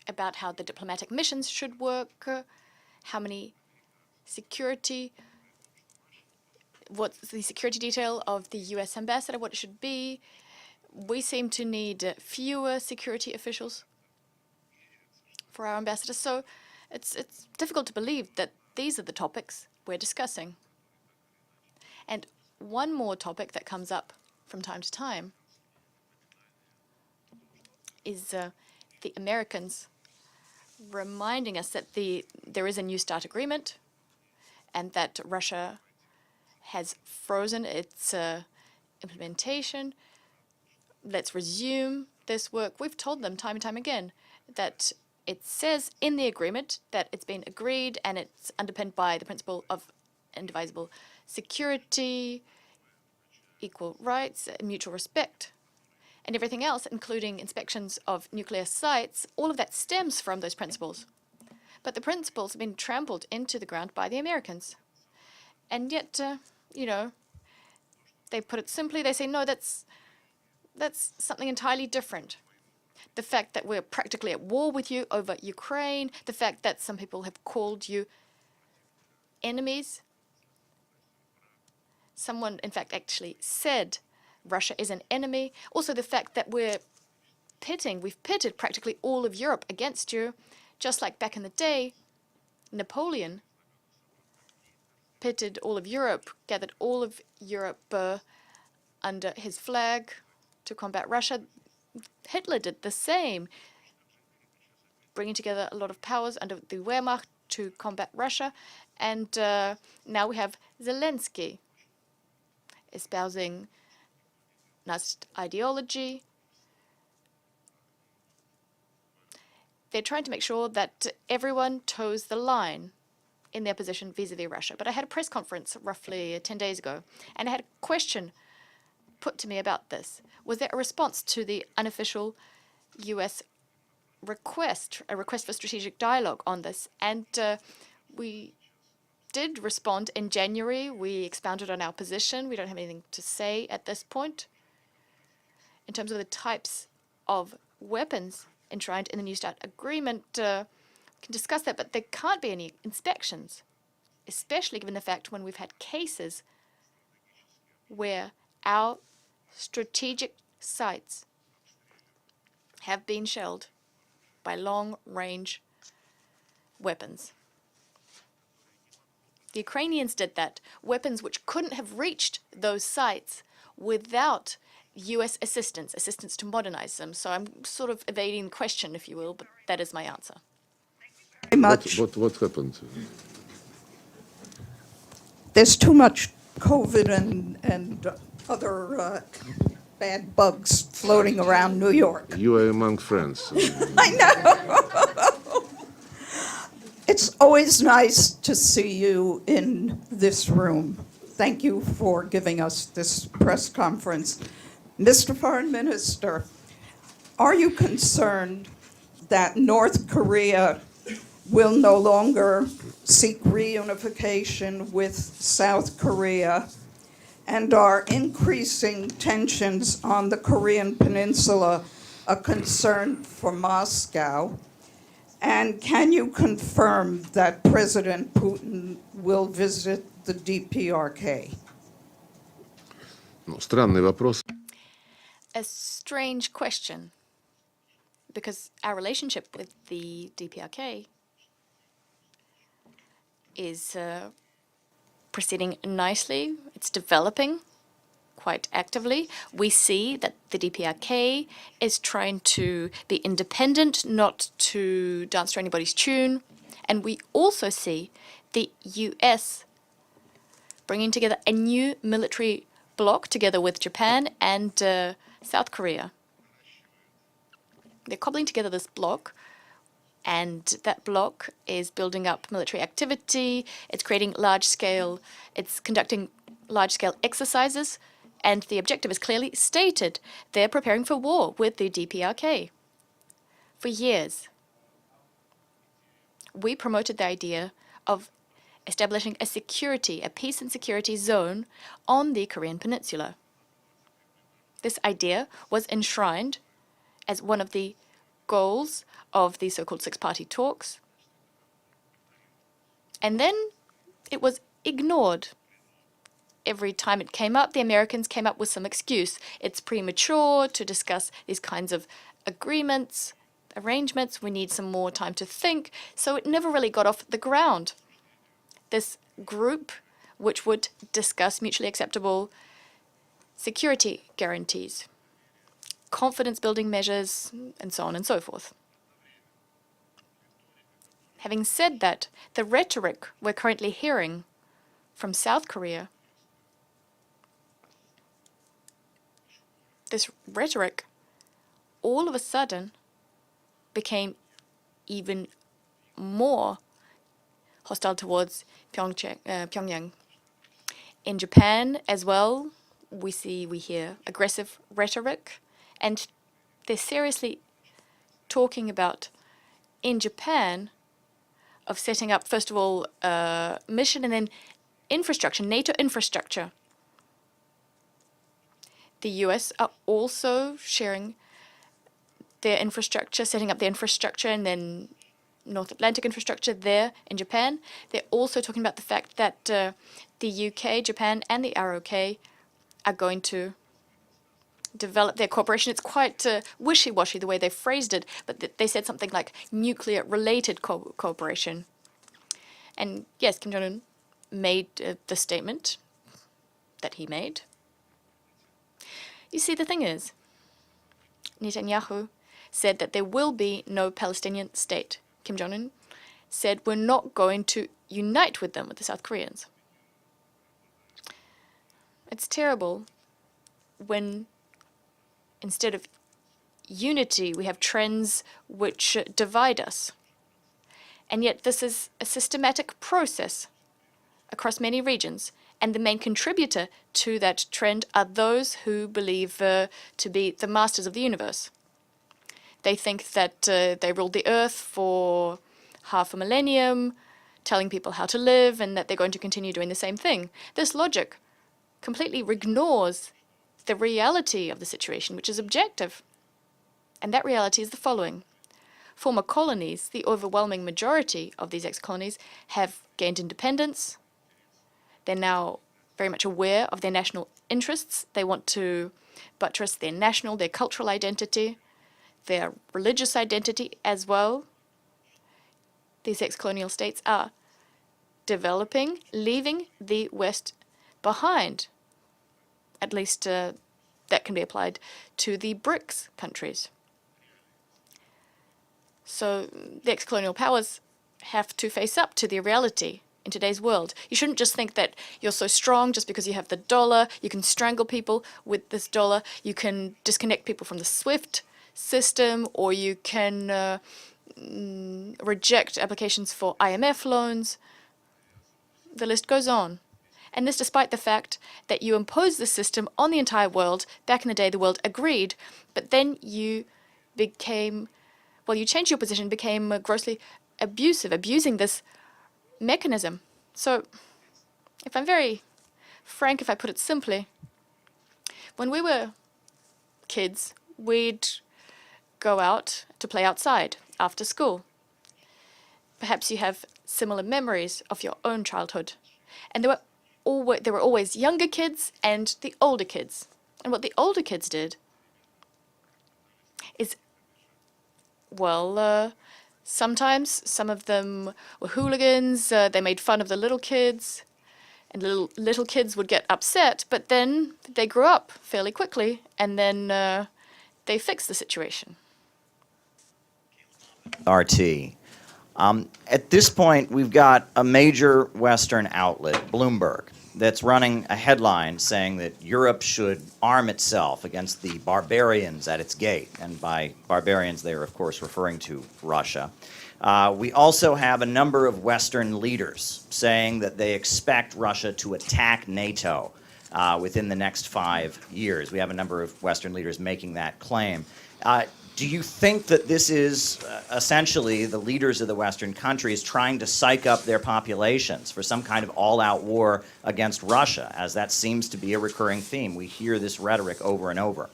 about how the diplomatic missions should work, how many what's the security detail of the US ambassador, what it should be. We seem to need fewer security officials for our ambassadors. So it's difficult to believe that these are the topics we're discussing. And one more topic that comes up from time to time is the Americans reminding us that there is a New START agreement and that Russia has frozen its implementation. Let's resume this work. We've told them time and time again that it says in the agreement that it's been agreed and it's underpinned by the principle of indivisible security, equal rights, mutual respect, and everything else, including inspections of nuclear sites. All of that stems from those principles. But the principles have been trampled into the ground by the Americans. And yet, they put it simply, they say, no, that's something entirely different. The fact that we're practically at war with you over Ukraine, the fact that some people have called you enemies. Someone, in fact, actually said Russia is an enemy. Also, the fact that we've pitted practically all of Europe against you, just like back in the day, Napoleon pitted all of Europe, gathered all of Europe under his flag to combat Russia. Hitler did the same, bringing together a lot of powers under the Wehrmacht to combat Russia. And now we have Zelensky espousing Nazi ideology. They're trying to make sure that everyone toes the line in their position vis-a-vis Russia. But I had a press conference roughly 10 days ago, and I had a question put to me about this. Was there a response to the unofficial U.S. request, a request for strategic dialogue on this? And we did respond in January. We expounded on our position. We don't have anything to say at this point in terms of the types of weapons enshrined in the New START agreement. We can discuss that, but there can't be any inspections, especially given the fact when we've had cases where our strategic sites have been shelled by long-range weapons. The Ukrainians did that, weapons which couldn't have reached those sites without US assistance to modernize them. So I'm sort of evading the question, if you will, but that is my answer. Very much. What happened? There's too much COVID and other bad bugs floating around New York. You are among friends. I know. It's always nice to see you in this room. Thank you for giving us this press conference. Mr. Foreign Minister, are you concerned that North Korea will no longer seek reunification with South Korea, and are increasing tensions on the Korean Peninsula a concern for Moscow? And can you confirm that President Putin will visit the DPRK? Ну, странный вопрос. A strange question, because our relationship with the DPRK is proceeding nicely. It's developing quite actively. We see that the DPRK is trying to be independent, not to dance to anybody's tune. And we also see the US bringing together a new military bloc together with Japan and South Korea. They're cobbling together this bloc, and that bloc is building up military activity. It's conducting large-scale exercises, and the objective is clearly stated. They're preparing for war with the DPRK. For years, we promoted the idea of establishing a peace and security zone on the Korean Peninsula. This idea was enshrined as one of the goals of the so-called six-party talks. And then it was ignored. Every time it came up, the Americans came up with some excuse. It's premature to discuss these kinds of arrangements. We need some more time to think. So it never really got off the ground. This group, which would discuss mutually acceptable security guarantees, confidence-building measures, and so on and so forth. Having said that, the rhetoric we're currently hearing from South Korea, this rhetoric all of a sudden became even more hostile towards Pyongyang. In Japan as well, we hear aggressive rhetoric, and they're seriously talking about, in Japan, of setting up, first of all, mission and then infrastructure, NATO infrastructure. The US are also sharing their infrastructure, setting up their infrastructure, and then North Atlantic infrastructure there in Japan. They're also talking about the fact that the UK, Japan, and the ROK are going to develop their cooperation. It's quite wishy-washy the way they phrased it, but they said something like nuclear-related cooperation. And yes, Kim Jong-un made the statement that he made. You see, the thing is, Netanyahu said that there will be no Palestinian state. Kim Jong-un said we're not going to unite with them, with the South Koreans. It's terrible when instead of unity, we have trends which divide us. And yet this is a systematic process across many regions. And the main contributor to that trend are those who believe to be the masters of the universe. They think that they ruled the earth for half a millennium, telling people how to live, and that they're going to continue doing the same thing. This logic completely ignores the reality of the situation, which is objective. And that reality is the following. Former colonies, the overwhelming majority of these ex-colonies, have gained independence. They're now very much aware of their national interests. They want to buttress their cultural identity. their religious identity as well. These ex-colonial states are developing, leaving the West behind. At least that can be applied to the BRICS countries. So the ex-colonial powers have to face up to the reality in today's world. You shouldn't just think that you're so strong just because you have the dollar, you can strangle people with this dollar, you can disconnect people from the SWIFT system, or you can reject applications for IMF loans. The list goes on. And this despite the fact that you imposed the system on the entire world. Back in the day, the world agreed, but then you became, well, you changed your position, became grossly abusive, abusing this mechanism. So, if I'm very frank, if I put it simply, when we were kids, we'd go out to play outside after school. Perhaps you have similar memories of your own childhood. And there were always younger kids and the older kids. And what the older kids did is, well, sometimes some of them were hooligans, they made fun of the little kids, and little kids would get upset, but then they grew up fairly quickly, and then they fixed the situation. RT. At this point, we've got a major Western outlet, Bloomberg, that's running a headline saying that Europe should arm itself against the barbarians at its gate. And by barbarians, they are, of course, referring to Russia. We also have a number of Western leaders saying that they expect Russia to attack NATO within the next 5 years. We have a number of Western leaders making that claim. Do you think that this is essentially the leaders of the Western countries trying to psych up their populations for some kind of all-out war against Russia, as that seems to be a recurring theme? We hear this rhetoric over and over.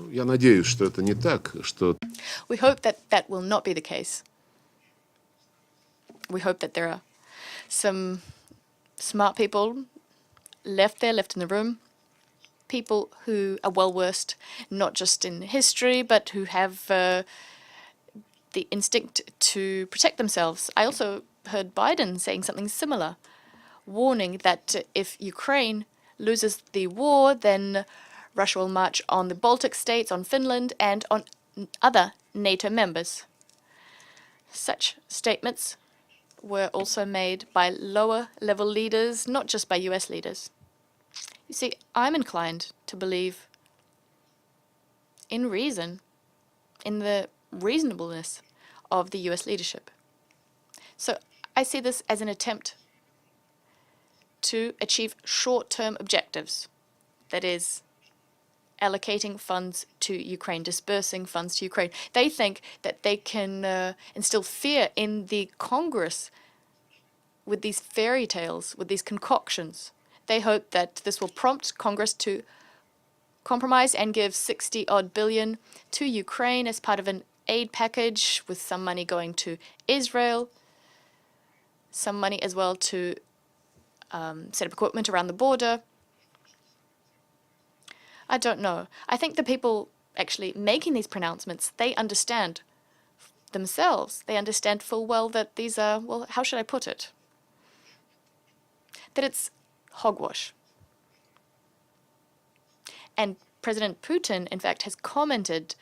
Я надеюсь, что это не так, что... We hope that that will not be the case. We hope that there are some smart people left in the room, people who are well-versed not just in history, but who have the instinct to protect themselves. I also heard Biden saying something similar, warning that if Ukraine loses the war, then Russia will march on the Baltic states, on Finland, and on other NATO members. Such statements were also made by lower-level leaders, not just by US leaders. You see, I'm inclined to believe in reason, in the reasonableness of the US leadership. So I see this as an attempt to achieve short-term objectives, that is, allocating funds to Ukraine, dispersing funds to Ukraine. They think that they can instill fear in the Congress with these fairy tales, with these concoctions. They hope that this will prompt Congress to compromise and give 60-odd billion to Ukraine as part of an aid package, with some money going to Israel, some money as well to set up equipment around the border. I don't know. I think the people actually making these pronouncements, they understand themselves. They understand full well that these are, well, how should I put it? That it's hogwash. And President Putin, in fact, has commented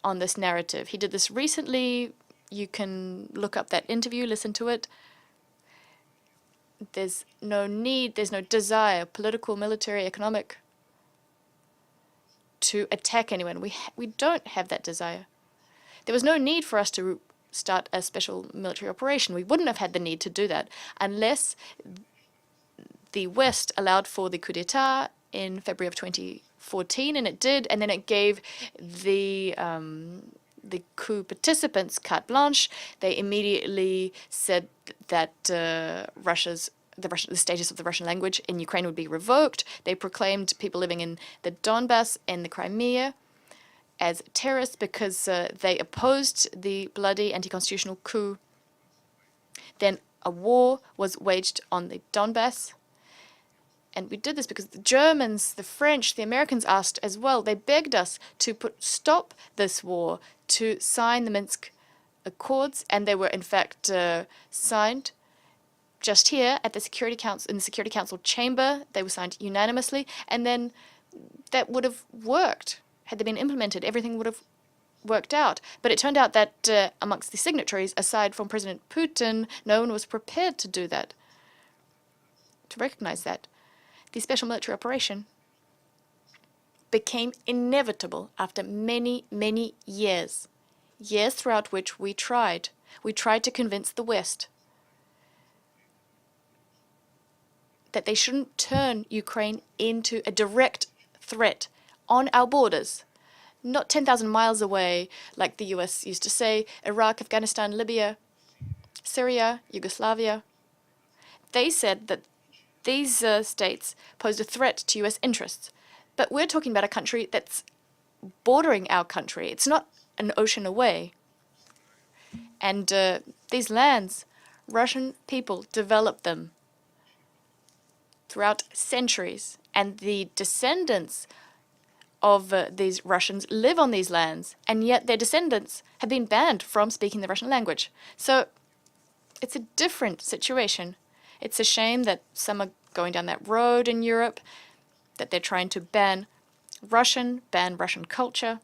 on this narrative. He did this recently. You can look up that interview, listen to it. There's no need, there's no desire, political, military, economic, to attack anyone. We don't have that desire. There was no need for us to start a special military operation. We wouldn't have had the need to do that unless the West allowed for the coup d'etat in February of 2014, and it did, and then it gave the coup participants carte blanche. They immediately said that the status of the Russian language in Ukraine would be revoked. They proclaimed people living in the Donbass and the Crimea as terrorists because they opposed the bloody anti-constitutional coup. Then a war was waged on the Donbass. And we did this because the Germans, the French, the Americans asked as well. They begged us to stop this war, to sign the Minsk Accords, and they were in fact signed just here at the Security Council, in the Security Council chamber. They were signed unanimously, and then that would have worked. Had they been implemented, everything would have worked out. But it turned out that amongst the signatories, aside from President Putin, no one was prepared to do that, to recognize that. The special military operation became inevitable after many, many years. Years throughout which we tried. We tried to convince the West that they shouldn't turn Ukraine into a direct threat on our borders. Not 10,000 miles away, like the US used to say, Iraq, Afghanistan, Libya, Syria, Yugoslavia. They said that these states posed a threat to US interests. But we're talking about a country that's bordering our country. It's not an ocean away. And these lands, Russian people developed them throughout centuries. And the descendants of these Russians live on these lands, and yet their descendants have been banned from speaking the Russian language. So it's a different situation. It's a shame that some are going down that road in Europe, that they're trying to ban Russian culture.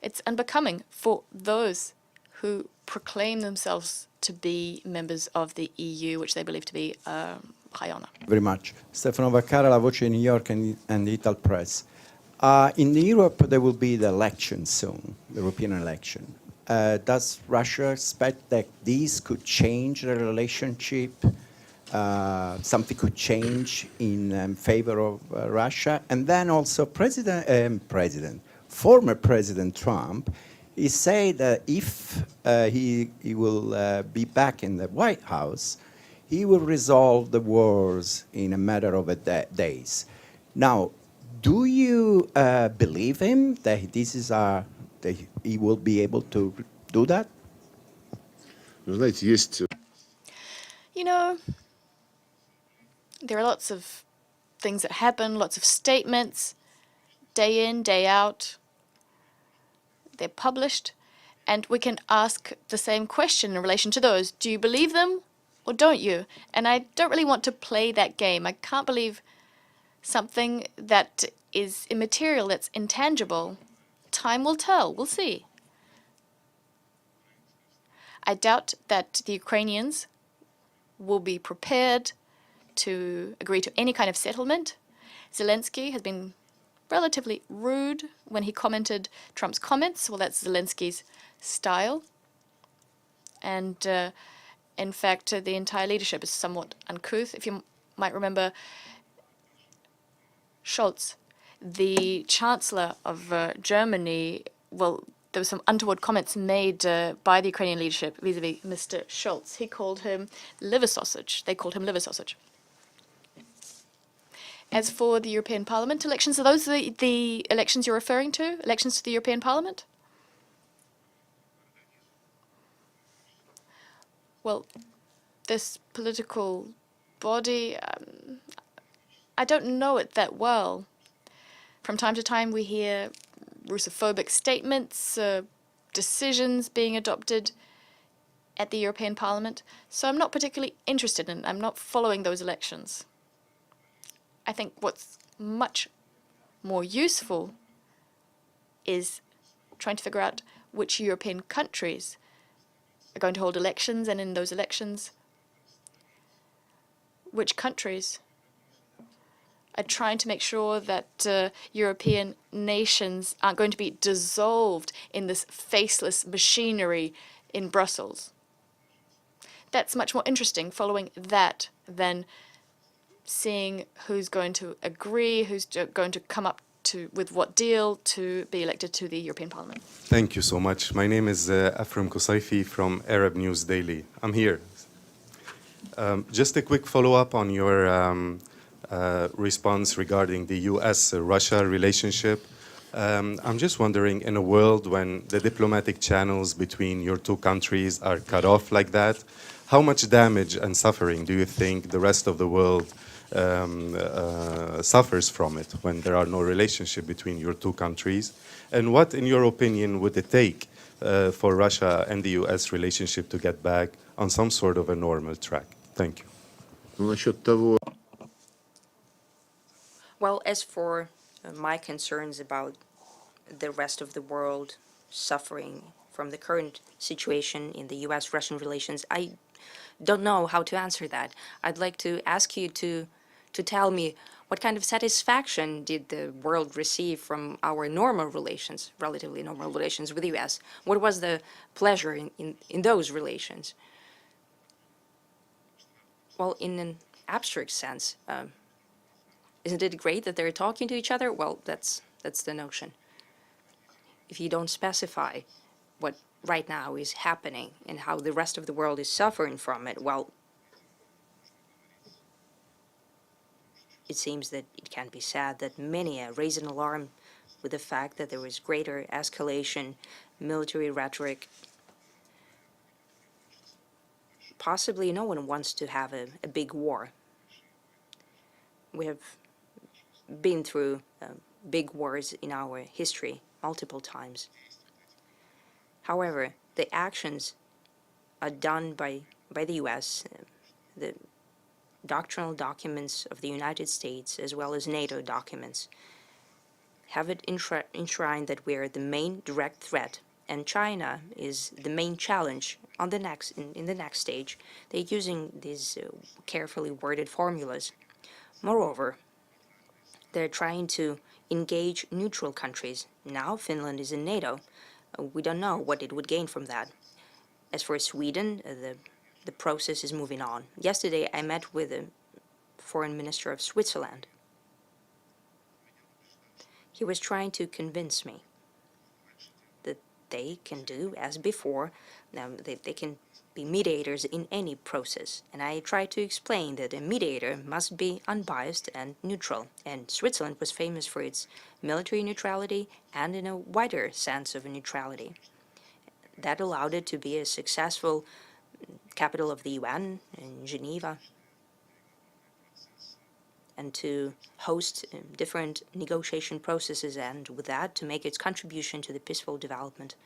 It's unbecoming for those who proclaim themselves to be members of the EU, which they believe to be high honor. Very much. Stefano Vaccara, La Voce New York and the Ital Press. In Europe, there will be the election soon, the European election. Does Russia expect that this could change the relationship? Something could change in favor of Russia? And then also former President Trump, he said that if he will be back in the White House, he will resolve the wars in a matter of days. Now, do you believe him that that he will be able to do that? You know, there are lots of things that happen, lots of statements, day in, day out. They're published, and we can ask the same question in relation to those. Do you believe them or don't you? And I don't really want to play that game. I can't believe something that is immaterial, that's intangible. Time will tell. We'll see. I doubt that the Ukrainians will be prepared to agree to any kind of settlement. Zelensky has been relatively rude when he commented Trump's comments. Well, that's Zelensky's style. And in fact, the entire leadership is somewhat uncouth. If you might remember, Scholz, the Chancellor of Germany, well, there were some untoward comments made by the Ukrainian leadership vis-a-vis Mr. Scholz. He called him liver sausage. They called him liver sausage. As for the European Parliament elections, are those the elections you're referring to? Elections to the European Parliament? Well, this political body, I don't know it that well. From time to time we hear Russophobic statements, decisions being adopted at the European Parliament, so I'm not particularly interested in, I'm not following those elections. I think what's much more useful is trying to figure out which European countries are going to hold elections, and in those elections, which countries are trying to make sure that European nations aren't going to be dissolved in this faceless machinery in Brussels. That's much more interesting, following that, than seeing who's going to agree, who's going to come up with what deal to be elected to the European Parliament. Thank you so much. My name is Afram Qusayfi from Arab News Daily. I'm here. Just a quick follow-up on your response regarding the US-Russia relationship. I'm just wondering, in a world when the diplomatic channels between your two countries are cut off like that, how much damage and suffering do you think the rest of the world suffers from it when there are no relationship between your two countries? And what, in your opinion, would it take for Russia and the US relationship to get back on some sort of a normal track? Thank you. Well, as for my concerns about the rest of the world suffering from the current situation in the US-Russian relations, I don't know how to answer that. I'd like to ask you to tell me what kind of satisfaction did the world receive from our normal relations, relatively normal relations with the US? What was the pleasure in those relations? Well, in an abstract sense, isn't it great that they're talking to each other? Well, that's the notion. If you don't specify what right now is happening and how the rest of the world is suffering from it, well, it seems that it can be said that many raise an alarm with the fact that there was greater escalation, military rhetoric. Possibly no one wants to have a big war. We have been through big wars in our history multiple times. However, the actions are done by the US, the doctrinal documents of the United States, as well as NATO documents, have it enshrined that we are the main direct threat, and China is the main challenge on the in the next stage. They're using these carefully worded formulas. Moreover, they're trying to engage neutral countries. Now Finland is in NATO. We don't know what it would gain from that. As for Sweden, the process is moving on. Yesterday I met with the foreign minister of Switzerland. He was trying to convince me that they can do as before. Now they can be mediators in any process. And I tried to explain that a mediator must be unbiased and neutral. And Switzerland was famous for its military neutrality and in a wider sense of neutrality. That allowed it to be a successful capital of the UN in Geneva, and to host different negotiation processes, and with that to make its contribution to the peaceful development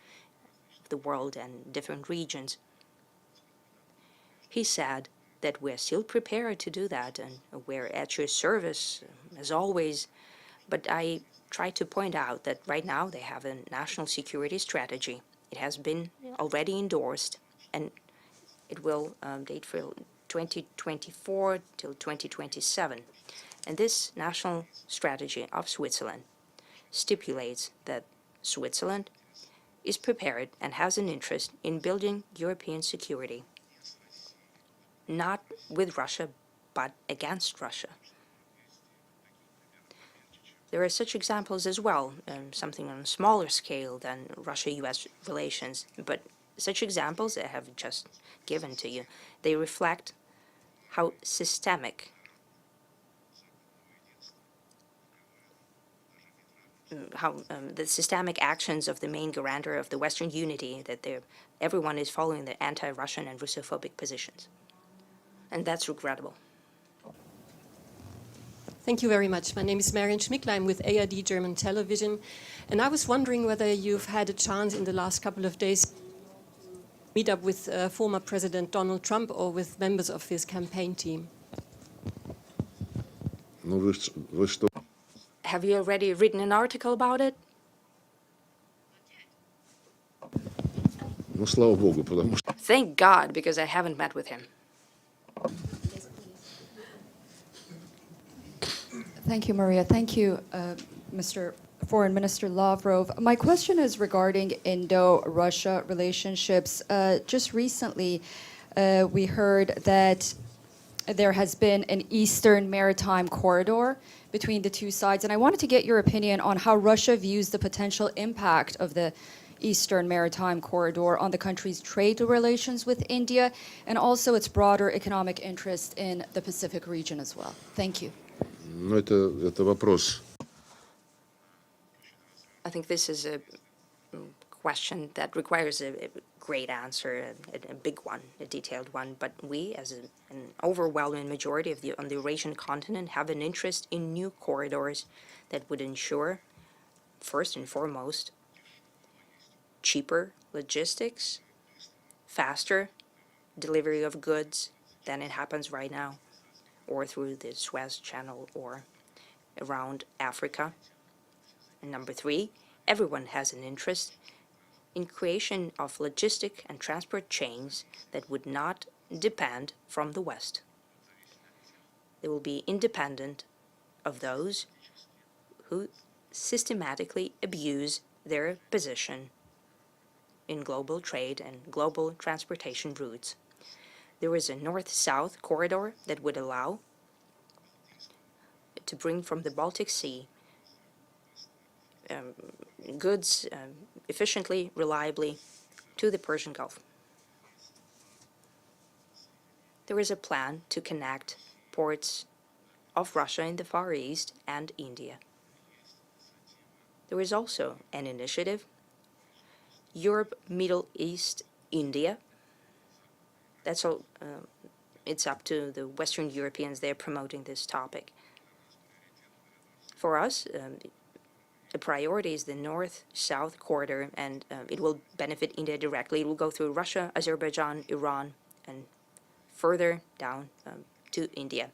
of the world and different regions. He said that we're still prepared to do that and we're at your service as always, but I tried to point out that right now they have a national security strategy. It has been already endorsed, and it will date for 2024 till 2027. And this national strategy of Switzerland stipulates that Switzerland is prepared and has an interest in building European security, not with Russia, but against Russia. There are such examples as well, something on a smaller scale than Russia-US relations, but such examples I have just given to you, they reflect how systemic the systemic actions of the main guarantor of the Western unity, that everyone is following the anti-Russian and Russophobic positions. And that's regrettable. Thank you very much. My name is Marion Schmickler. I'm with ARD German Television. And I was wondering whether you've had a chance in the last couple of days to meet up with former President Donald Trump or with members of his campaign team. Have you already written an article about it? Thank God, because I haven't met with him. Thank you, Maria. Thank you, Mr. Foreign Minister Lavrov. My question is regarding Indo-Russia relationships. Just recently, we heard that there has been an Eastern Maritime Corridor between the two sides, and I wanted to get your opinion on how Russia views the potential impact of the Eastern Maritime Corridor on the country's trade relations with India, and also its broader economic interest in the Pacific region as well. Thank you. I think this is a question that requires a great answer, a big one, a detailed one, but we, as an overwhelming majority on the Eurasian continent, have an interest in new corridors that would ensure, first and foremost, cheaper logistics, faster delivery of goods than it happens right now, or through the Suez Channel or around Africa. And number three, everyone has an interest in creation of logistic and transport chains that would not depend from the West. They will be independent of those who systematically abuse their position in global trade and global transportation routes. There is a north-south corridor that would allow to bring from the Baltic Sea goods efficiently, reliably to the Persian Gulf. There is a plan to connect ports of Russia in the Far East and India. There is also an initiative, Europe, Middle East, India. That's all. It's up to the Western Europeans. They're promoting this topic. For us, the priority is the north-south corridor, and it will benefit India directly. It will go through Russia, Azerbaijan, Iran, and further down to India.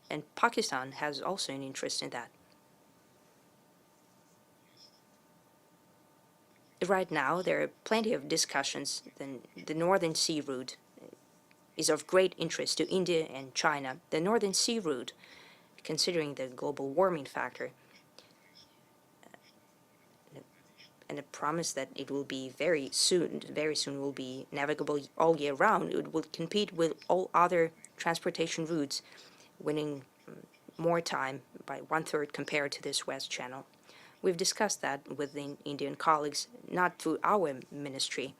And Pakistan has also an interest in that. Right now, there are plenty of discussions. The Northern Sea route is of great interest to India and China. The Northern Sea route, considering the global warming factor, and a promise that it will be very soon will be navigable all year round. It will compete with all other transportation routes, winning more time by 1/3 compared to the Suez Channel. We've discussed that with the Indian colleagues, not through our ministry,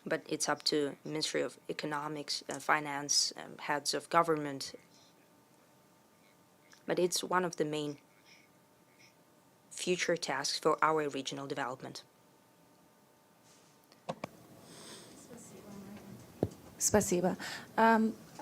but it's up to Ministry of Economics, Finance, heads of government. But it's one of the main future tasks for our regional development. Spasiba.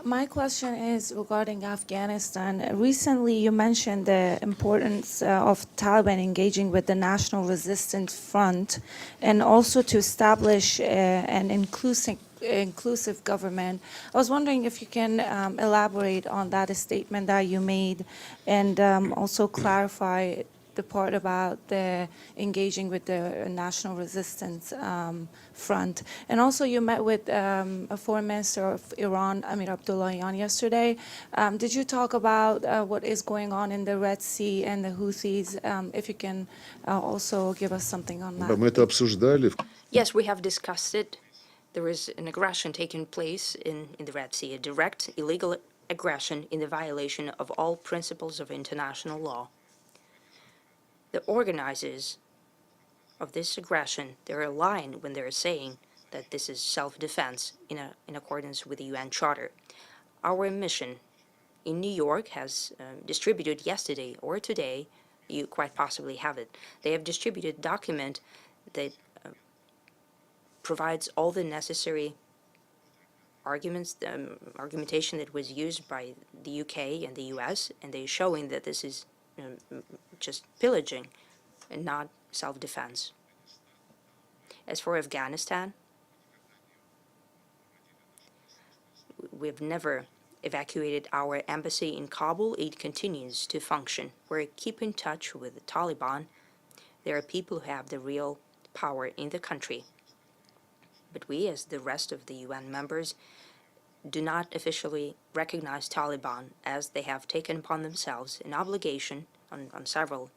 My question is regarding Afghanistan. Recently, you mentioned the importance of Taliban engaging with the National Resistance Front and also to establish an inclusive government. I was wondering if you can elaborate on that statement that you made and also clarify the part about the engaging with the National Resistance Front. And also you met with a foreign minister of Iran, Amir Abdullahian, yesterday. Did you talk about what is going on in the Red Sea and the Houthis? If you can also give us something on that. Мы это обсуждали. Yes, we have discussed it. There is an aggression taking place in the Red Sea, a direct illegal aggression in the violation of all principles of international law. The organizers of this aggression, they're lying when they're saying that this is self-defense in accordance with the UN Charter. Our mission in New York has distributed yesterday or today, you quite possibly have it, they have distributed a document that provides all the necessary arguments, argumentation that was used by the UK and the US, and they're showing that this is just pillaging and not self-defense. As for Afghanistan, we have never evacuated our embassy in Kabul. It continues to function. We keep in touch with the Taliban. There are people who have the real power in the country. But we, as the rest of the UN members, do not officially recognize Taliban, as they have taken upon themselves an obligation on several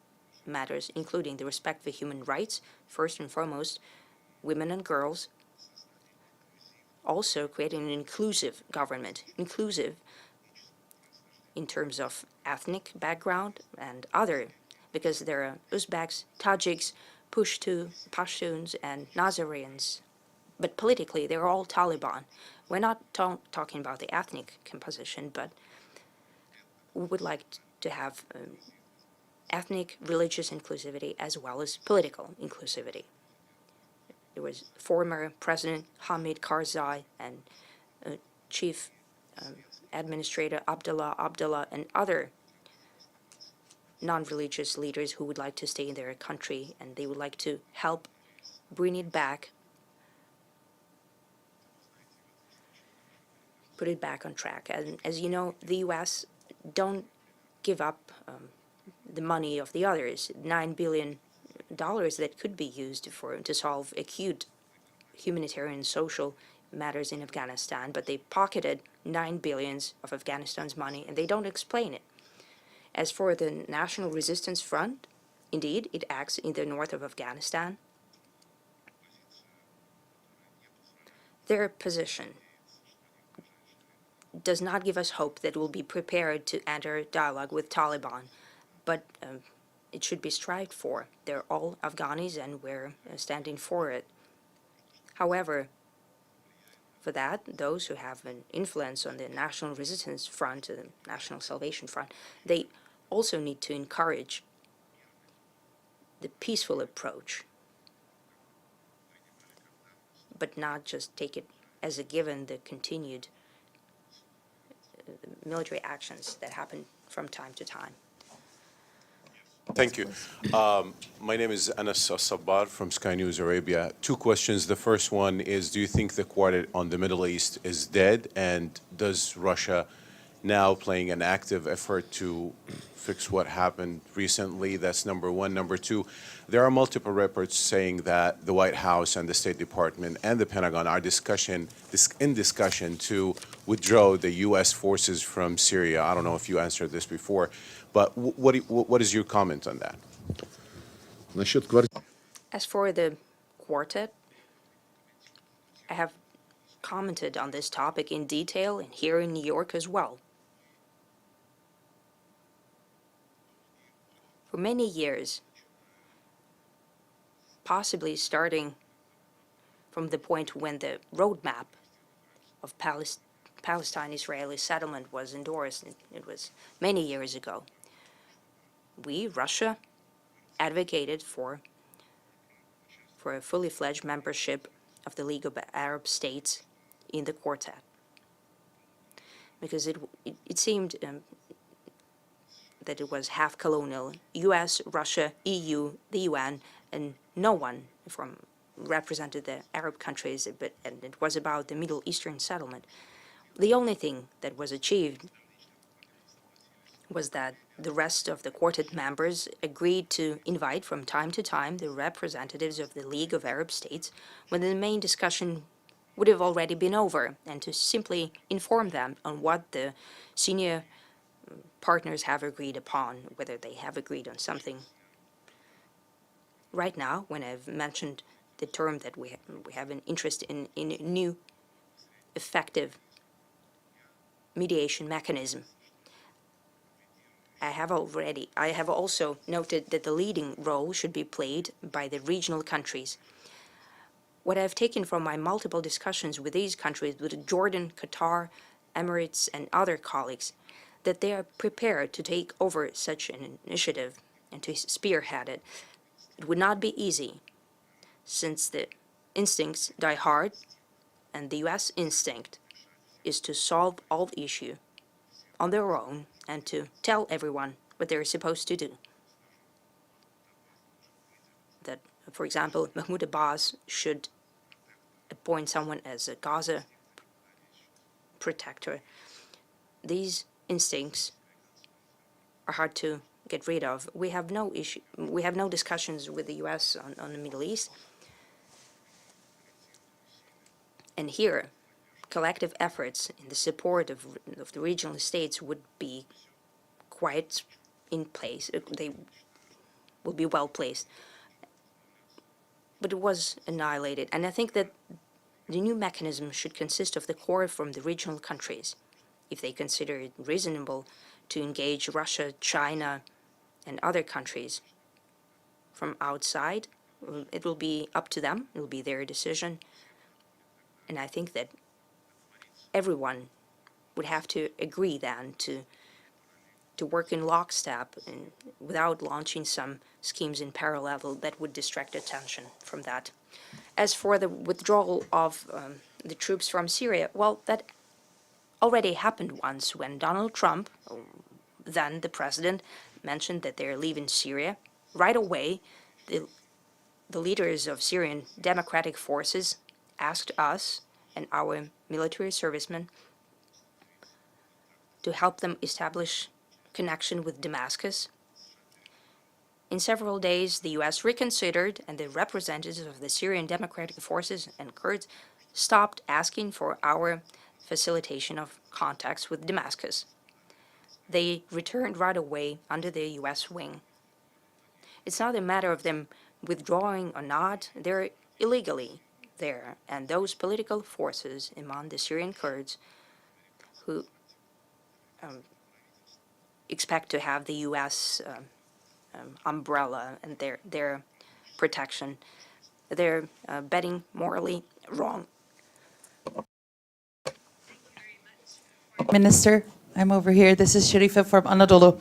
matters, including the respect for human rights, first and foremost, women and girls, also creating an inclusive government, inclusive in terms of ethnic background and other, because there are Uzbeks, Tajiks, Pashtuns, and Nazareans. But politically, they're all Taliban. We're not talking about the ethnic composition, but we would like to have ethnic, religious inclusivity as well as political inclusivity. There was former President Hamid Karzai and Chief Administrator Abdullah and other non-religious leaders who would like to stay in their country, and they would like to help bring it back, put it back on track. And as you know, the U.S. don't give up the money of the others, $9 billion that could be used to solve acute humanitarian social matters in Afghanistan, but they pocketed $9 billion of Afghanistan's money, and they don't explain it. As for the National Resistance Front, indeed, it acts in the north of Afghanistan. Their position does not give us hope that we'll be prepared to enter dialogue with Taliban, but it should be strived for. They're all Afghanis, and we're standing for it. However, for that, those who have an influence on the National Resistance Front, the National Salvation Front, they also need to encourage the peaceful approach, but not just take it as a given the continued military actions that happen from time to time. Thank you. My name is Anas Sabbar from Sky News Arabia. Two questions. The first one is, do you think the quartet on the Middle East is dead? And does Russia now playing an active effort to fix what happened recently? That's number one. Number two, there are multiple reports saying that the White House and the State Department and the Pentagon are in discussion to withdraw the U.S. forces from Syria. I don't know if you answered this before, but what is your comment on that? As for the quartet, I have commented on this topic in detail and here in New York as well. For many years, possibly starting from the point when the roadmap of Palestine-Israeli settlement was endorsed, it was many years ago, we, Russia, advocated for a fully fledged membership of the League of Arab States in the quartet, because it seemed that it was half colonial, US, Russia, EU, the UN, and no one represented the Arab countries, and it was about the Middle Eastern settlement. The only thing that was achieved was that the rest of the quartet members agreed to invite from time to time the representatives of the League of Arab States when the main discussion would have already been over, and to simply inform them on what the senior partners have agreed upon, whether they have agreed on something. Right now, when I've mentioned the term that we have an interest in a new, effective mediation mechanism, I have also noted that the leading role should be played by the regional countries. What I've taken from my multiple discussions with these countries, with Jordan, Qatar, Emirates, and other colleagues, that they are prepared to take over such an initiative and to spearhead it. It would not be easy, since the instincts die hard, and the U.S. instinct is to solve all the issue on their own and to tell everyone what they're supposed to do. That, for example, Mahmoud Abbas should appoint someone as a Gaza protector. These instincts are hard to get rid of. We have no discussions with the U.S. on the Middle East. And here, collective efforts in the support of the regional states would be quite in place. They will be well placed. But it was annihilated. And I think that the new mechanism should consist of the core from the regional countries, if they consider it reasonable to engage Russia, China, and other countries from outside. It will be up to them. It will be their decision. And I think that everyone would have to agree then to work in lockstep and without launching some schemes in parallel that would distract attention from that. As for the withdrawal of the troops from Syria, well, that already happened once when Donald Trump, then the president, mentioned that they're leaving Syria. Right away, the leaders of Syrian democratic forces asked us and our military servicemen to help them establish connection with Damascus. In several days, the U.S. reconsidered, and the representatives of the Syrian democratic forces and Kurds stopped asking for our facilitation of contacts with Damascus. They returned right away under the U.S. wing. It's not a matter of them withdrawing or not. They're illegally there, and those political forces among the Syrian Kurds who expect to have the U.S. Umbrella and their protection, they're betting morally wrong. Minister, I'm over here. This is Sharifa from Anadolu.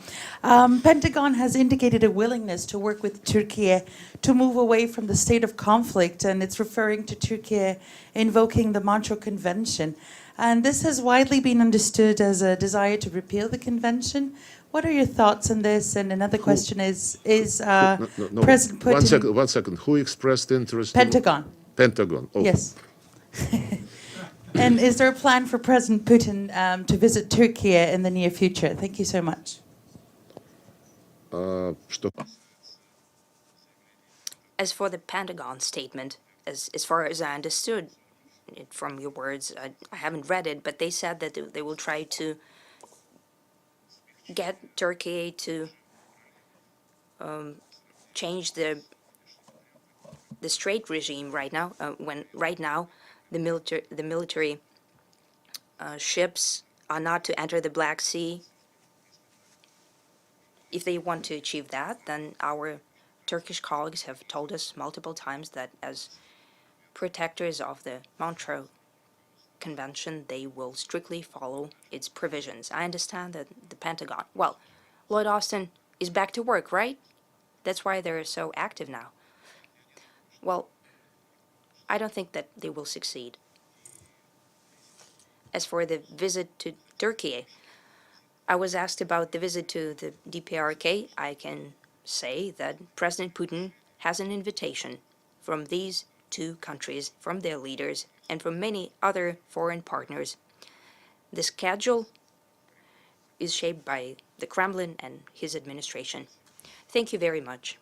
Pentagon has indicated a willingness to work with Turkey to move away from the state of conflict, and it's referring to Turkey invoking the Montreux Convention. And this has widely been understood as a desire to repeal the convention. What are your thoughts on this? And another question is President Putin... One second. Who expressed interest? Pentagon. Pentagon. Oh. Yes. And is there a plan for President Putin to visit Turkey in the near future? Thank you so much. As for the Pentagon statement, as far as I understood it from your words, I haven't read it, but they said that they will try to get Turkey to change the trade regime right now. When right now the military ships are not to enter the Black Sea. If they want to achieve that, then our Turkish colleagues have told us multiple times that as protectors of the Montreux Convention, they will strictly follow its provisions. I understand that the Pentagon, well, Lloyd Austin is back to work, right? That's why they're so active now. Well, I don't think that they will succeed. As for the visit to Turkey, I was asked about the visit to the DPRK. I can say that President Putin has an invitation from these two countries, from their leaders, and from many other foreign partners. The schedule is shaped by the Kremlin and his administration. Thank you very much.